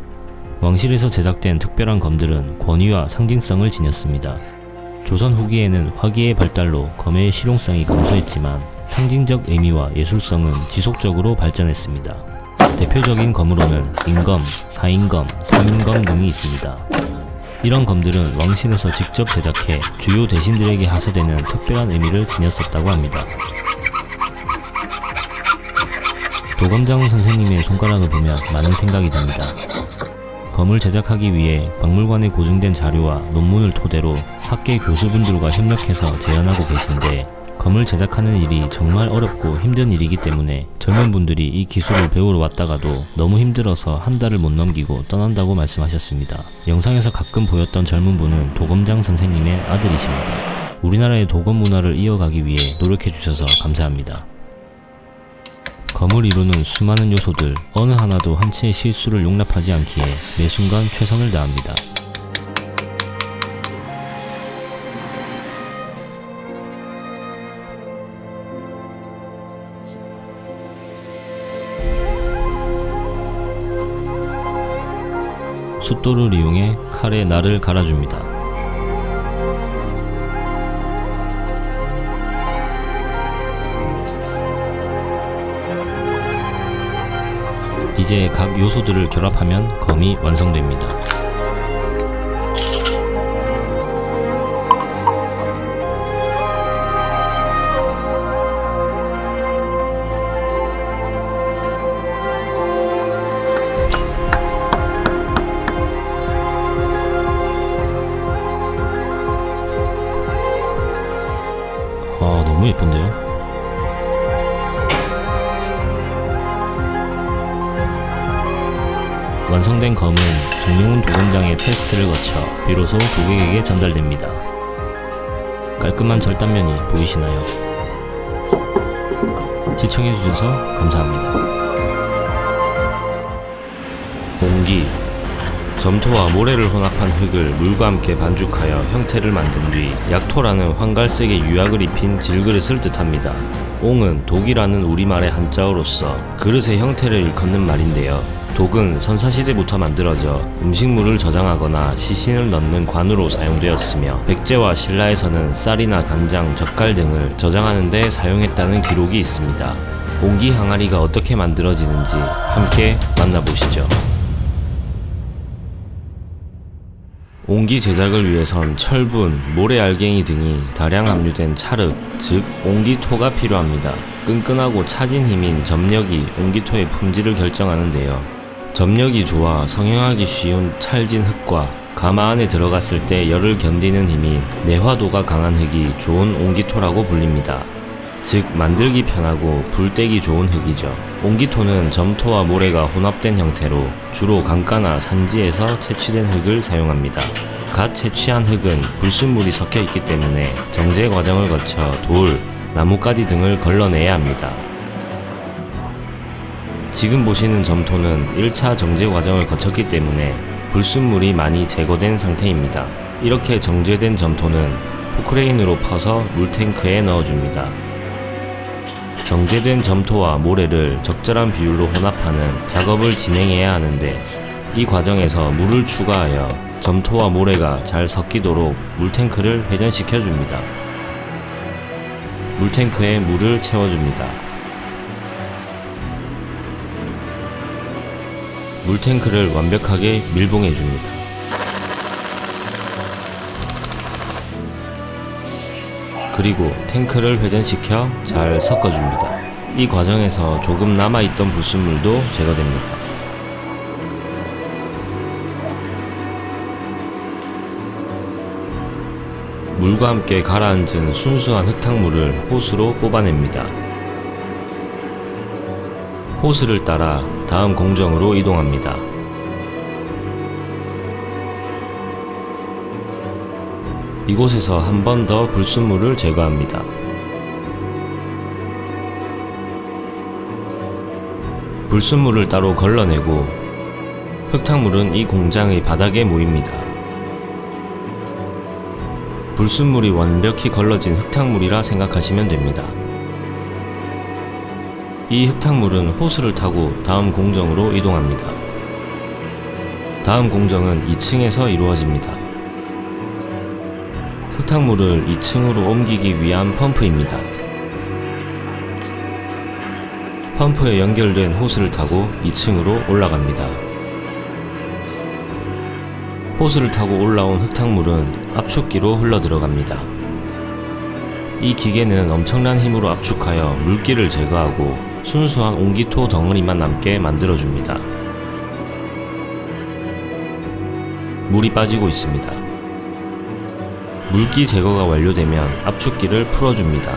왕실에서 제작된 특별한 검들은 권위와 상징성을 지녔습니다. 조선 후기에는 화기의 발달로 검의 실용성이 감소했지만 상징적 의미와 예술성은 지속적으로 발전했습니다. 대표적인 검으로는 인검, 사인검, 삼인검 등이 있습니다. 이런 검들은 왕실에서 직접 제작해 주요 대신들에게 하사되는 특별한 의미를 지녔었다고 합니다. 도검장 선생님의 손가락을 보면 많은 생각이 납니다. 검을 제작하기 위해 박물관에 고증된 자료와 논문을 토대로 학계 교수분들과 협력해서 재현하고 계신데, 검을 제작하는 일이 정말 어렵고 힘든 일이기 때문에 젊은 분들이 이 기술을 배우러 왔다가도 너무 힘들어서 한 달을 못 넘기고 떠난다고 말씀하셨습니다. 영상에서 가끔 보였던 젊은 분은 도검장 선생님의 아들이십니다. 우리나라의 도검 문화를 이어가기 위해 노력해 주셔서 감사합니다. 검을 이루는 수많은 요소들 어느 하나도 한 채의 실수를 용납하지 않기에 매 순간 최선을 다합니다. 숫돌을 이용해 칼에 날을 갈아줍니다. 이제 각 요소들을 결합하면 검이 완성됩니다. 너무 예쁜데요? 완성된 검은 정용훈 도검장의 테스트를 거쳐 비로소 고객에게 전달됩니다. 깔끔한 절단면이 보이시나요? 시청해주셔서 감사합니다. 옹기, 점토와 모래를 혼합한 흙을 물과 함께 반죽하여 형태를 만든 뒤 약토라는 황갈색의 유약을 입힌 질그릇을 뜻합니다. 옹은 독이라는 우리말의 한자어로서 그릇의 형태를 일컫는 말인데요. 독은 선사시대부터 만들어져 음식물을 저장하거나 시신을 넣는 관으로 사용되었으며, 백제와 신라에서는 쌀이나 간장, 젓갈 등을 저장하는 데 사용했다는 기록이 있습니다. 옹기 항아리가 어떻게 만들어지는지 함께 만나보시죠. 옹기 제작을 위해선 철분, 모래알갱이 등이 다량 함유된 찰흙, 즉 옹기토가 필요합니다. 끈끈하고 차진 힘인 점력이 옹기토의 품질을 결정하는데요. 점력이 좋아 성형하기 쉬운 찰진 흙과 가마 안에 들어갔을 때 열을 견디는 힘이 내화도가 강한 흙이 좋은 옹기토라고 불립니다. 즉 만들기 편하고 불떼기 좋은 흙이죠. 옹기토는 점토와 모래가 혼합된 형태로 주로 강가나 산지에서 채취된 흙을 사용합니다. 갓 채취한 흙은 불순물이 섞여 있기 때문에 정제 과정을 거쳐 돌, 나뭇가지 등을 걸러내야 합니다. 지금 보시는 점토는 1차 정제 과정을 거쳤기 때문에 불순물이 많이 제거된 상태입니다. 이렇게 정제된 점토는 포크레인으로 퍼서 물탱크에 넣어줍니다. 정제된 점토와 모래를 적절한 비율로 혼합하는 작업을 진행해야 하는데, 이 과정에서 물을 추가하여 점토와 모래가 잘 섞이도록 물탱크를 회전시켜 줍니다. 물탱크에 물을 채워줍니다. 물탱크를 완벽하게 밀봉해 줍니다. 그리고 탱크를 회전시켜 잘 섞어줍니다. 이 과정에서 조금 남아있던 불순물도 제거됩니다. 물과 함께 가라앉은 순수한 흙탕물을 호스로 뽑아냅니다. 호스를 따라 다음 공정으로 이동합니다. 이곳에서 한 번 더 불순물을 제거합니다. 불순물을 따로 걸러내고 흙탕물은 이 공장의 바닥에 모입니다. 불순물이 완벽히 걸러진 흙탕물이라 생각하시면 됩니다. 이 흙탕물은 호스를 타고 다음 공정으로 이동합니다. 다음 공정은 2층에서 이루어집니다. 흙탕물을 2층으로 옮기기 위한 펌프입니다. 펌프에 연결된 호스를 타고 2층으로 올라갑니다. 호스를 타고 올라온 흙탕물은 압축기로 흘러들어갑니다. 이 기계는 엄청난 힘으로 압축하여 물기를 제거하고 순수한 옹기토 덩어리만 남게 만들어줍니다. 물이 빠지고 있습니다. 물기 제거가 완료되면 압축기를 풀어줍니다.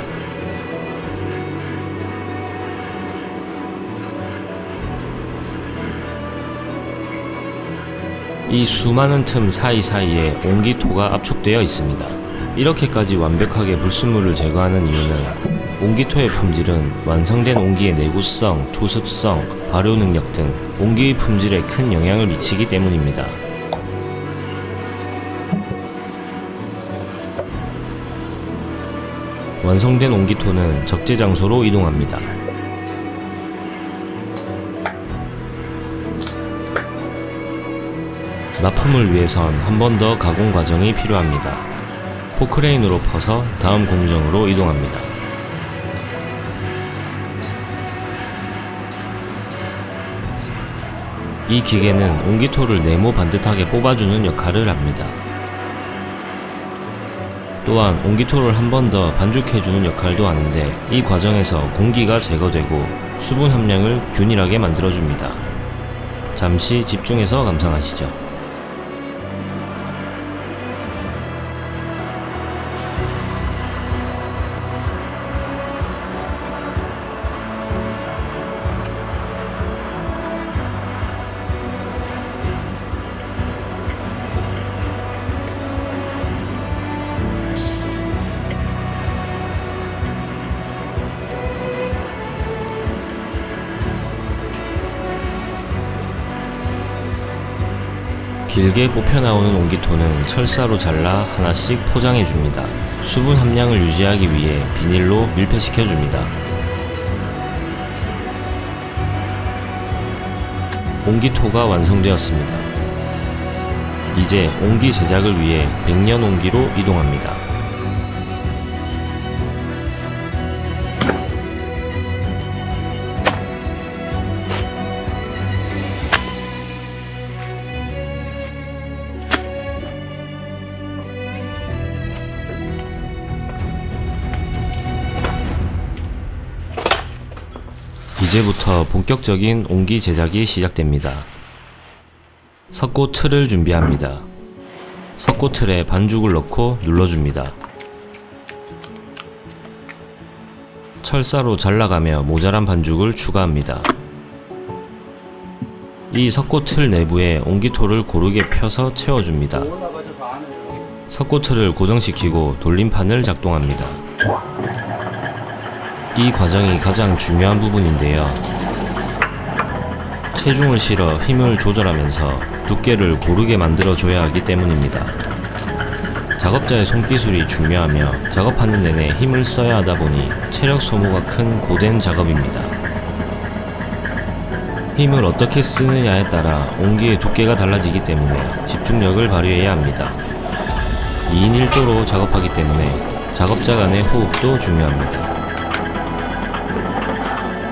이 수많은 틈 사이사이에 옹기토가 압축되어 있습니다. 이렇게까지 완벽하게 불순물을 제거하는 이유는 옹기토의 품질은 완성된 옹기의 내구성, 투습성, 발효 능력 등 옹기의 품질에 큰 영향을 미치기 때문입니다. 완성된 옹기토는 적재 장소로 이동합니다. 납품을 위해선 한 번 더 가공 과정이 필요합니다. 포크레인으로 퍼서 다음 공정으로 이동합니다. 이 기계는 옹기토를 네모 반듯하게 뽑아주는 역할을 합니다. 또한 옹기토를 한 번 더 반죽해주는 역할도 하는데 이 과정에서 공기가 제거되고 수분 함량을 균일하게 만들어줍니다. 잠시 집중해서 감상하시죠. 길게 뽑혀나오는 옹기토는 철사로 잘라 하나씩 포장해줍니다. 수분 함량을 유지하기 위해 비닐로 밀폐시켜줍니다. 옹기토가 완성되었습니다. 이제 옹기 제작을 위해 백년 옹기로 이동합니다. 이제부터 본격적인 옹기 제작이 시작됩니다. 석고 틀을 준비합니다. 석고 틀에 반죽을 넣고 눌러줍니다. 철사로 잘라가며 모자란 반죽을 추가합니다. 이 석고 틀 내부에 옹기토를 고르게 펴서 채워줍니다. 석고 틀을 고정시키고 돌림판을 작동합니다. 이 과정이 가장 중요한 부분인데요. 체중을 실어 힘을 조절하면서 두께를 고르게 만들어줘야 하기 때문입니다. 작업자의 손기술이 중요하며 작업하는 내내 힘을 써야 하다 보니 체력 소모가 큰 고된 작업입니다. 힘을 어떻게 쓰느냐에 따라 옹기의 두께가 달라지기 때문에 집중력을 발휘해야 합니다. 2인 1조로 작업하기 때문에 작업자 간의 호흡도 중요합니다.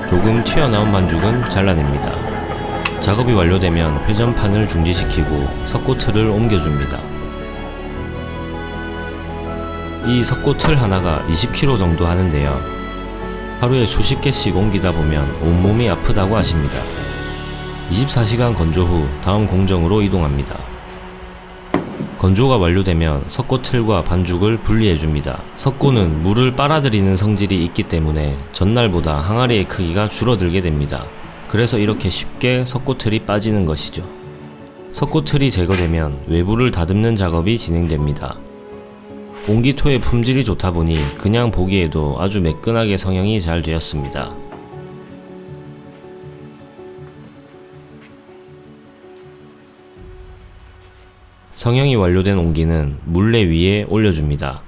조금 튀어나온 반죽은 잘라냅니다. 작업이 완료되면 회전판을 중지시키고 석고 틀을 옮겨줍니다. 이 석고 틀 하나가 20kg 정도 하는데요. 하루에 수십 개씩 옮기다 보면 온몸이 아프다고 하십니다. 24시간 건조 후 다음 공정으로 이동합니다. 건조가 완료되면 석고 틀과 반죽을 분리해줍니다. 석고는 물을 빨아들이는 성질이 있기 때문에 전날보다 항아리의 크기가 줄어들게 됩니다. 그래서 이렇게 쉽게 석고틀이 빠지는 것이죠. 석고틀이 제거되면 외부를 다듬는 작업이 진행됩니다. 옹기토의 품질이 좋다 보니 그냥 보기에도 아주 매끈하게 성형이 잘 되었습니다. 성형이 완료된 옹기는 물레 위에 올려줍니다.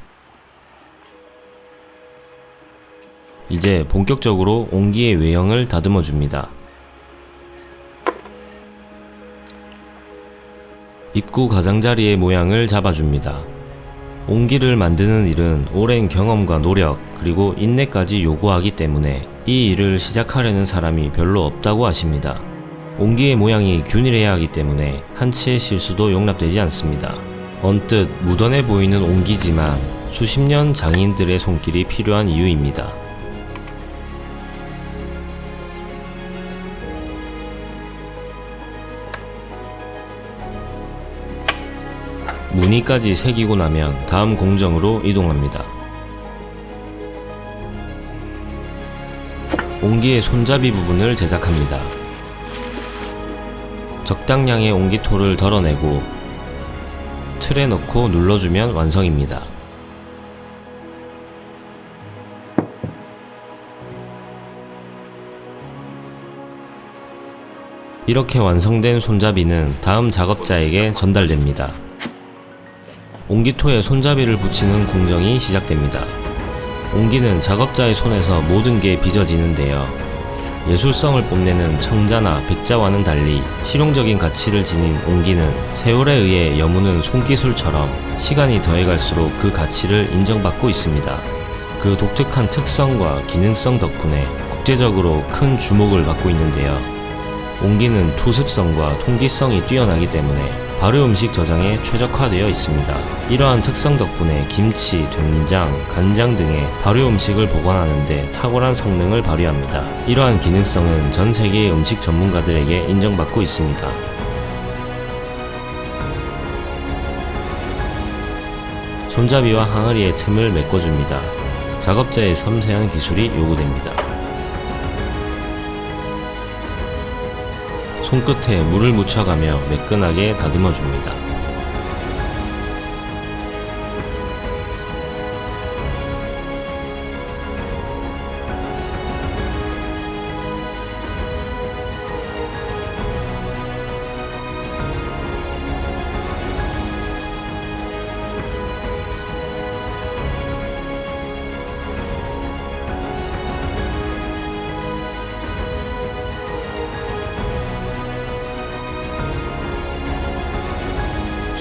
이제 본격적으로 옹기의 외형을 다듬어 줍니다. 입구 가장자리의 모양을 잡아줍니다. 옹기를 만드는 일은 오랜 경험과 노력 그리고 인내까지 요구하기 때문에 이 일을 시작하려는 사람이 별로 없다고 하십니다. 옹기의 모양이 균일해야 하기 때문에 한치의 실수도 용납되지 않습니다. 언뜻 무던해 보이는 옹기지만 수십 년 장인들의 손길이 필요한 이유입니다. 무늬까지 새기고 나면 다음 공정으로 이동합니다. 옹기의 손잡이 부분을 제작합니다. 적당량의 옹기토를 덜어내고 틀에 넣고 눌러주면 완성입니다. 이렇게 완성된 손잡이는 다음 작업자에게 전달됩니다. 옹기토에 손잡이를 붙이는 공정이 시작됩니다. 옹기는 작업자의 손에서 모든 게 빚어지는데요. 예술성을 뽐내는 청자나 백자와는 달리 실용적인 가치를 지닌 옹기는 세월에 의해 여무는 손기술처럼 시간이 더해갈수록 그 가치를 인정받고 있습니다. 그 독특한 특성과 기능성 덕분에 국제적으로 큰 주목을 받고 있는데요. 옹기는 투습성과 통기성이 뛰어나기 때문에 발효 음식 저장에 최적화되어 있습니다. 이러한 특성 덕분에 김치, 된장, 간장 등의 발효 음식을 보관하는 데 탁월한 성능을 발휘합니다. 이러한 기능성은 전 세계의 음식 전문가들에게 인정받고 있습니다. 손잡이와 항아리의 틈을 메꿔줍니다. 작업자의 섬세한 기술이 요구됩니다. 손끝에 물을 묻혀가며 매끈하게 다듬어 줍니다.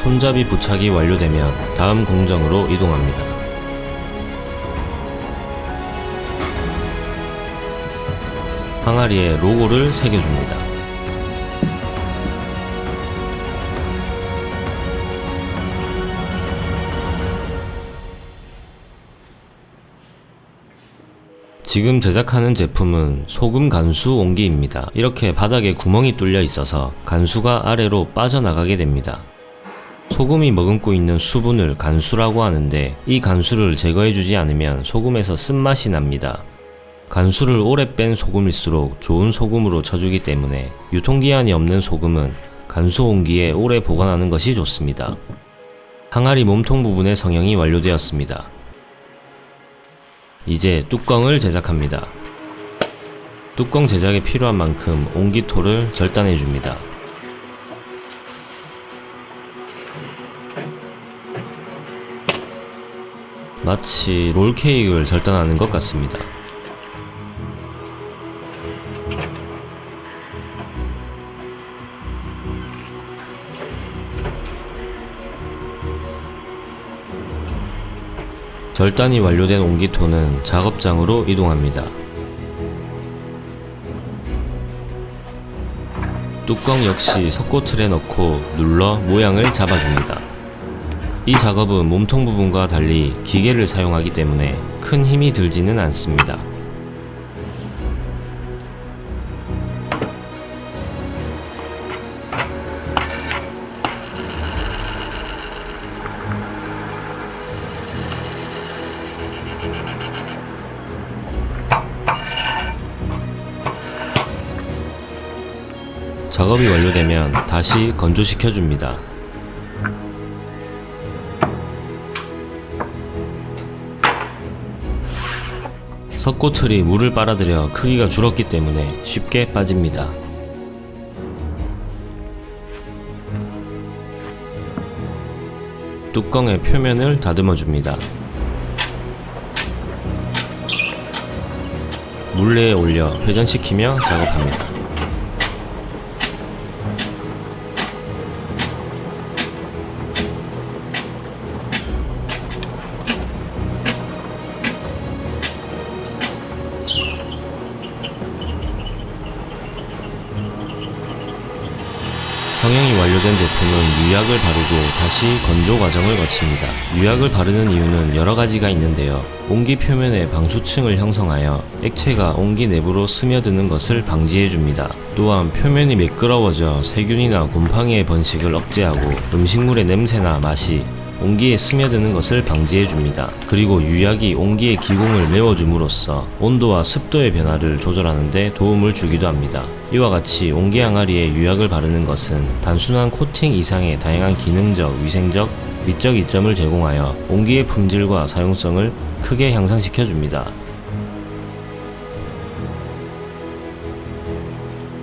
손잡이 부착이 완료되면 다음 공정으로 이동합니다. 항아리에 로고를 새겨줍니다. 지금 제작하는 제품은 소금 간수 옹기입니다. 이렇게 바닥에 구멍이 뚫려 있어서 간수가 아래로 빠져나가게 됩니다. 소금이 머금고 있는 수분을 간수라고 하는데 이 간수를 제거해주지 않으면 소금에서 쓴맛이 납니다. 간수를 오래 뺀 소금일수록 좋은 소금으로 쳐주기 때문에 유통기한이 없는 소금은 간수 옹기에 오래 보관하는 것이 좋습니다. 항아리 몸통 부분의 성형이 완료되었습니다. 이제 뚜껑을 제작합니다. 뚜껑 제작에 필요한 만큼 옹기토를 절단해줍니다. 마치 롤케이크를 절단하는 것 같습니다. 절단이 완료된 옹기토는 작업장으로 이동합니다. 뚜껑 역시 석고틀에 넣고 눌러 모양을 잡아줍니다. 이 작업은 몸통 부분과 달리 기계를 사용하기 때문에 큰 힘이 들지는 않습니다. 작업이 완료되면 다시 건조시켜 줍니다. 석고틀이 물을 빨아들여 크기가 줄었기 때문에 쉽게 빠집니다. 뚜껑의 표면을 다듬어 줍니다. 물레에 올려 회전시키며 작업합니다. 성형이 완료된 제품은 유약을 바르고 다시 건조 과정을 거칩니다. 유약을 바르는 이유는 여러 가지가 있는데요. 옹기 표면에 방수층을 형성하여 액체가 옹기 내부로 스며드는 것을 방지해 줍니다. 또한 표면이 매끄러워져 세균이나 곰팡이의 번식을 억제하고 음식물의 냄새나 맛이 옹기에 스며드는 것을 방지해 줍니다. 그리고 유약이 옹기의 기공을 메워줌으로써 온도와 습도의 변화를 조절하는 데 도움을 주기도 합니다. 이와 같이 옹기 항아리에 유약을 바르는 것은 단순한 코팅 이상의 다양한 기능적, 위생적, 미적 이점을 제공하여 옹기의 품질과 사용성을 크게 향상시켜 줍니다.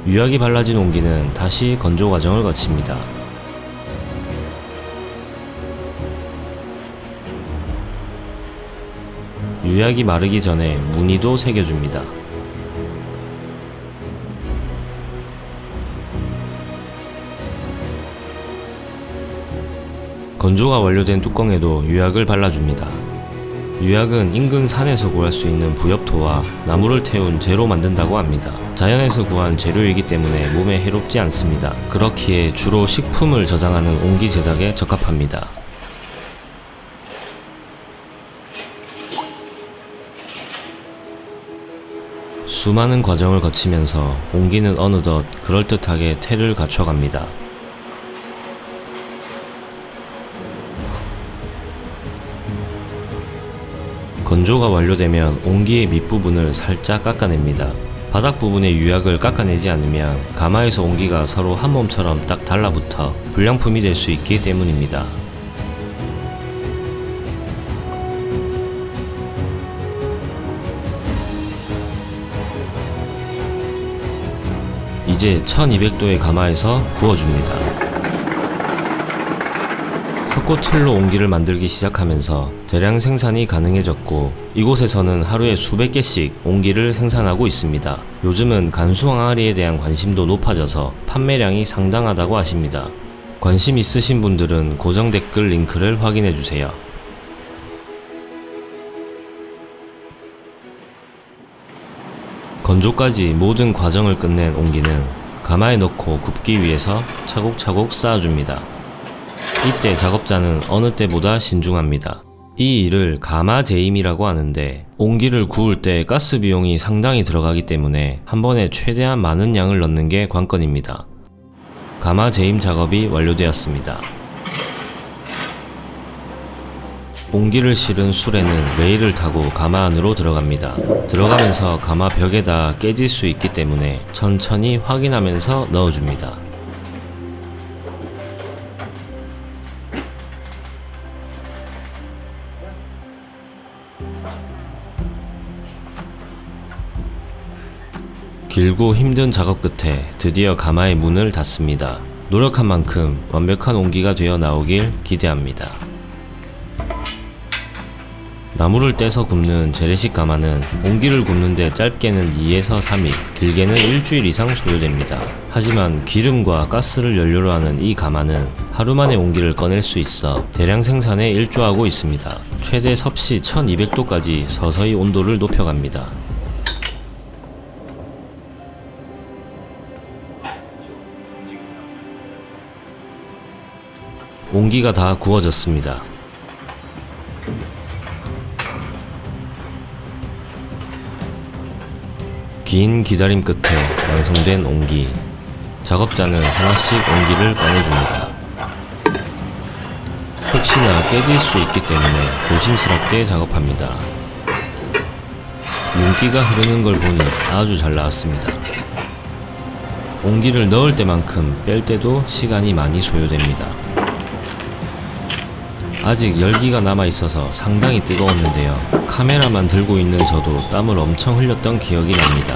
유약이 발라진 옹기는 다시 건조 과정을 거칩니다. 유약이 마르기 전에 무늬도 새겨줍니다. 건조가 완료된 뚜껑에도 유약을 발라줍니다. 유약은 인근 산에서 구할 수 있는 부엽토와 나무를 태운 재로 만든다고 합니다. 자연에서 구한 재료이기 때문에 몸에 해롭지 않습니다. 그렇기에 주로 식품을 저장하는 옹기 제작에 적합합니다. 수많은 과정을 거치면서 옹기는 어느덧 그럴듯하게 태를 갖춰갑니다. 건조가 완료되면 옹기의 밑부분을 살짝 깎아냅니다. 바닥 부분의 유약을 깎아내지 않으면 가마에서 옹기가 서로 한 몸처럼 딱 달라붙어 불량품이 될 수 있기 때문입니다. 이제 1200도의 가마에서 구워줍니다. 석고틀로 옹기를 만들기 시작하면서 대량 생산이 가능해졌고 이곳에서는 하루에 수백 개씩 옹기를 생산하고 있습니다. 요즘은 간수 항아리에 대한 관심도 높아져서 판매량이 상당하다고 하십니다. 관심 있으신 분들은 고정 댓글 링크를 확인해주세요. 건조까지 모든 과정을 끝낸 옹기는 가마에 넣고 굽기 위해서 차곡차곡 쌓아줍니다. 이때 작업자는 어느 때보다 신중합니다. 이 일을 가마 재임이라고 하는데 옹기를 구울 때 가스 비용이 상당히 들어가기 때문에 한 번에 최대한 많은 양을 넣는 게 관건입니다. 가마 재임 작업이 완료되었습니다. 옹기를 실은 수레는 레일을 타고 가마 안으로 들어갑니다. 들어가면서 가마 벽에다 깨질 수 있기 때문에 천천히 확인하면서 넣어줍니다. 길고 힘든 작업 끝에 드디어 가마의 문을 닫습니다. 노력한 만큼 완벽한 옹기가 되어 나오길 기대합니다. 나무를 떼서 굽는 재래식 가마는 옹기를 굽는데 짧게는 2에서 3일, 길게는 일주일 이상 소요됩니다. 하지만 기름과 가스를 연료로 하는 이 가마는 하루 만에 옹기를 꺼낼 수 있어 대량 생산에 일조하고 있습니다. 최대 섭씨 1200도까지 서서히 온도를 높여갑니다. 옹기가 다 구워졌습니다. 긴 기다림 끝에 완성된 옹기. 작업자는 하나씩 옹기를 꺼내줍니다. 혹시나 깨질 수 있기 때문에 조심스럽게 작업합니다. 윤기가 흐르는 걸 보니 아주 잘 나왔습니다. 온기를 넣을 때만큼 뺄 때도 시간이 많이 소요됩니다. 아직 열기가 남아있어서 상당히 뜨거웠는데요. 카메라만 들고 있는 저도 땀을 엄청 흘렸던 기억이 납니다.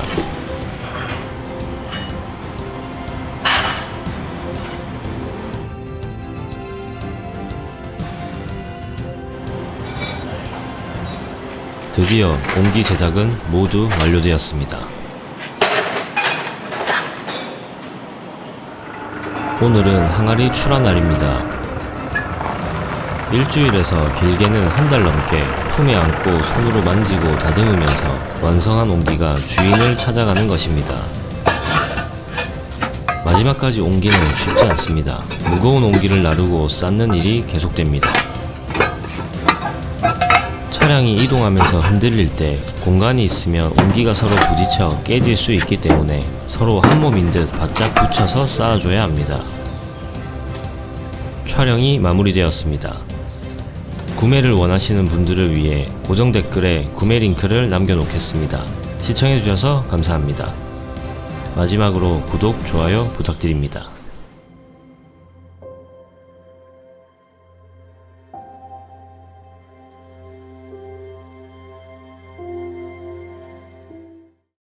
드디어 옹기 제작은 모두 완료되었습니다. 오늘은 항아리 출하 날입니다. 일주일에서 길게는 한 달 넘게 품에 안고 손으로 만지고 다듬으면서 완성한 옹기가 주인을 찾아가는 것입니다. 마지막까지 옹기는 쉽지 않습니다. 무거운 옹기를 나르고 쌓는 일이 계속됩니다. 차량이 이동하면서 흔들릴 때 공간이 있으면 옹기가 서로 부딪혀 깨질 수 있기 때문에 서로 한 몸인 듯 바짝 붙여서 쌓아줘야 합니다. 촬영이 마무리되었습니다. 구매를 원하시는 분들을 위해 고정 댓글에 구매 링크를 남겨놓겠습니다. 시청해주셔서 감사합니다. 마지막으로 구독, 좋아요 부탁드립니다.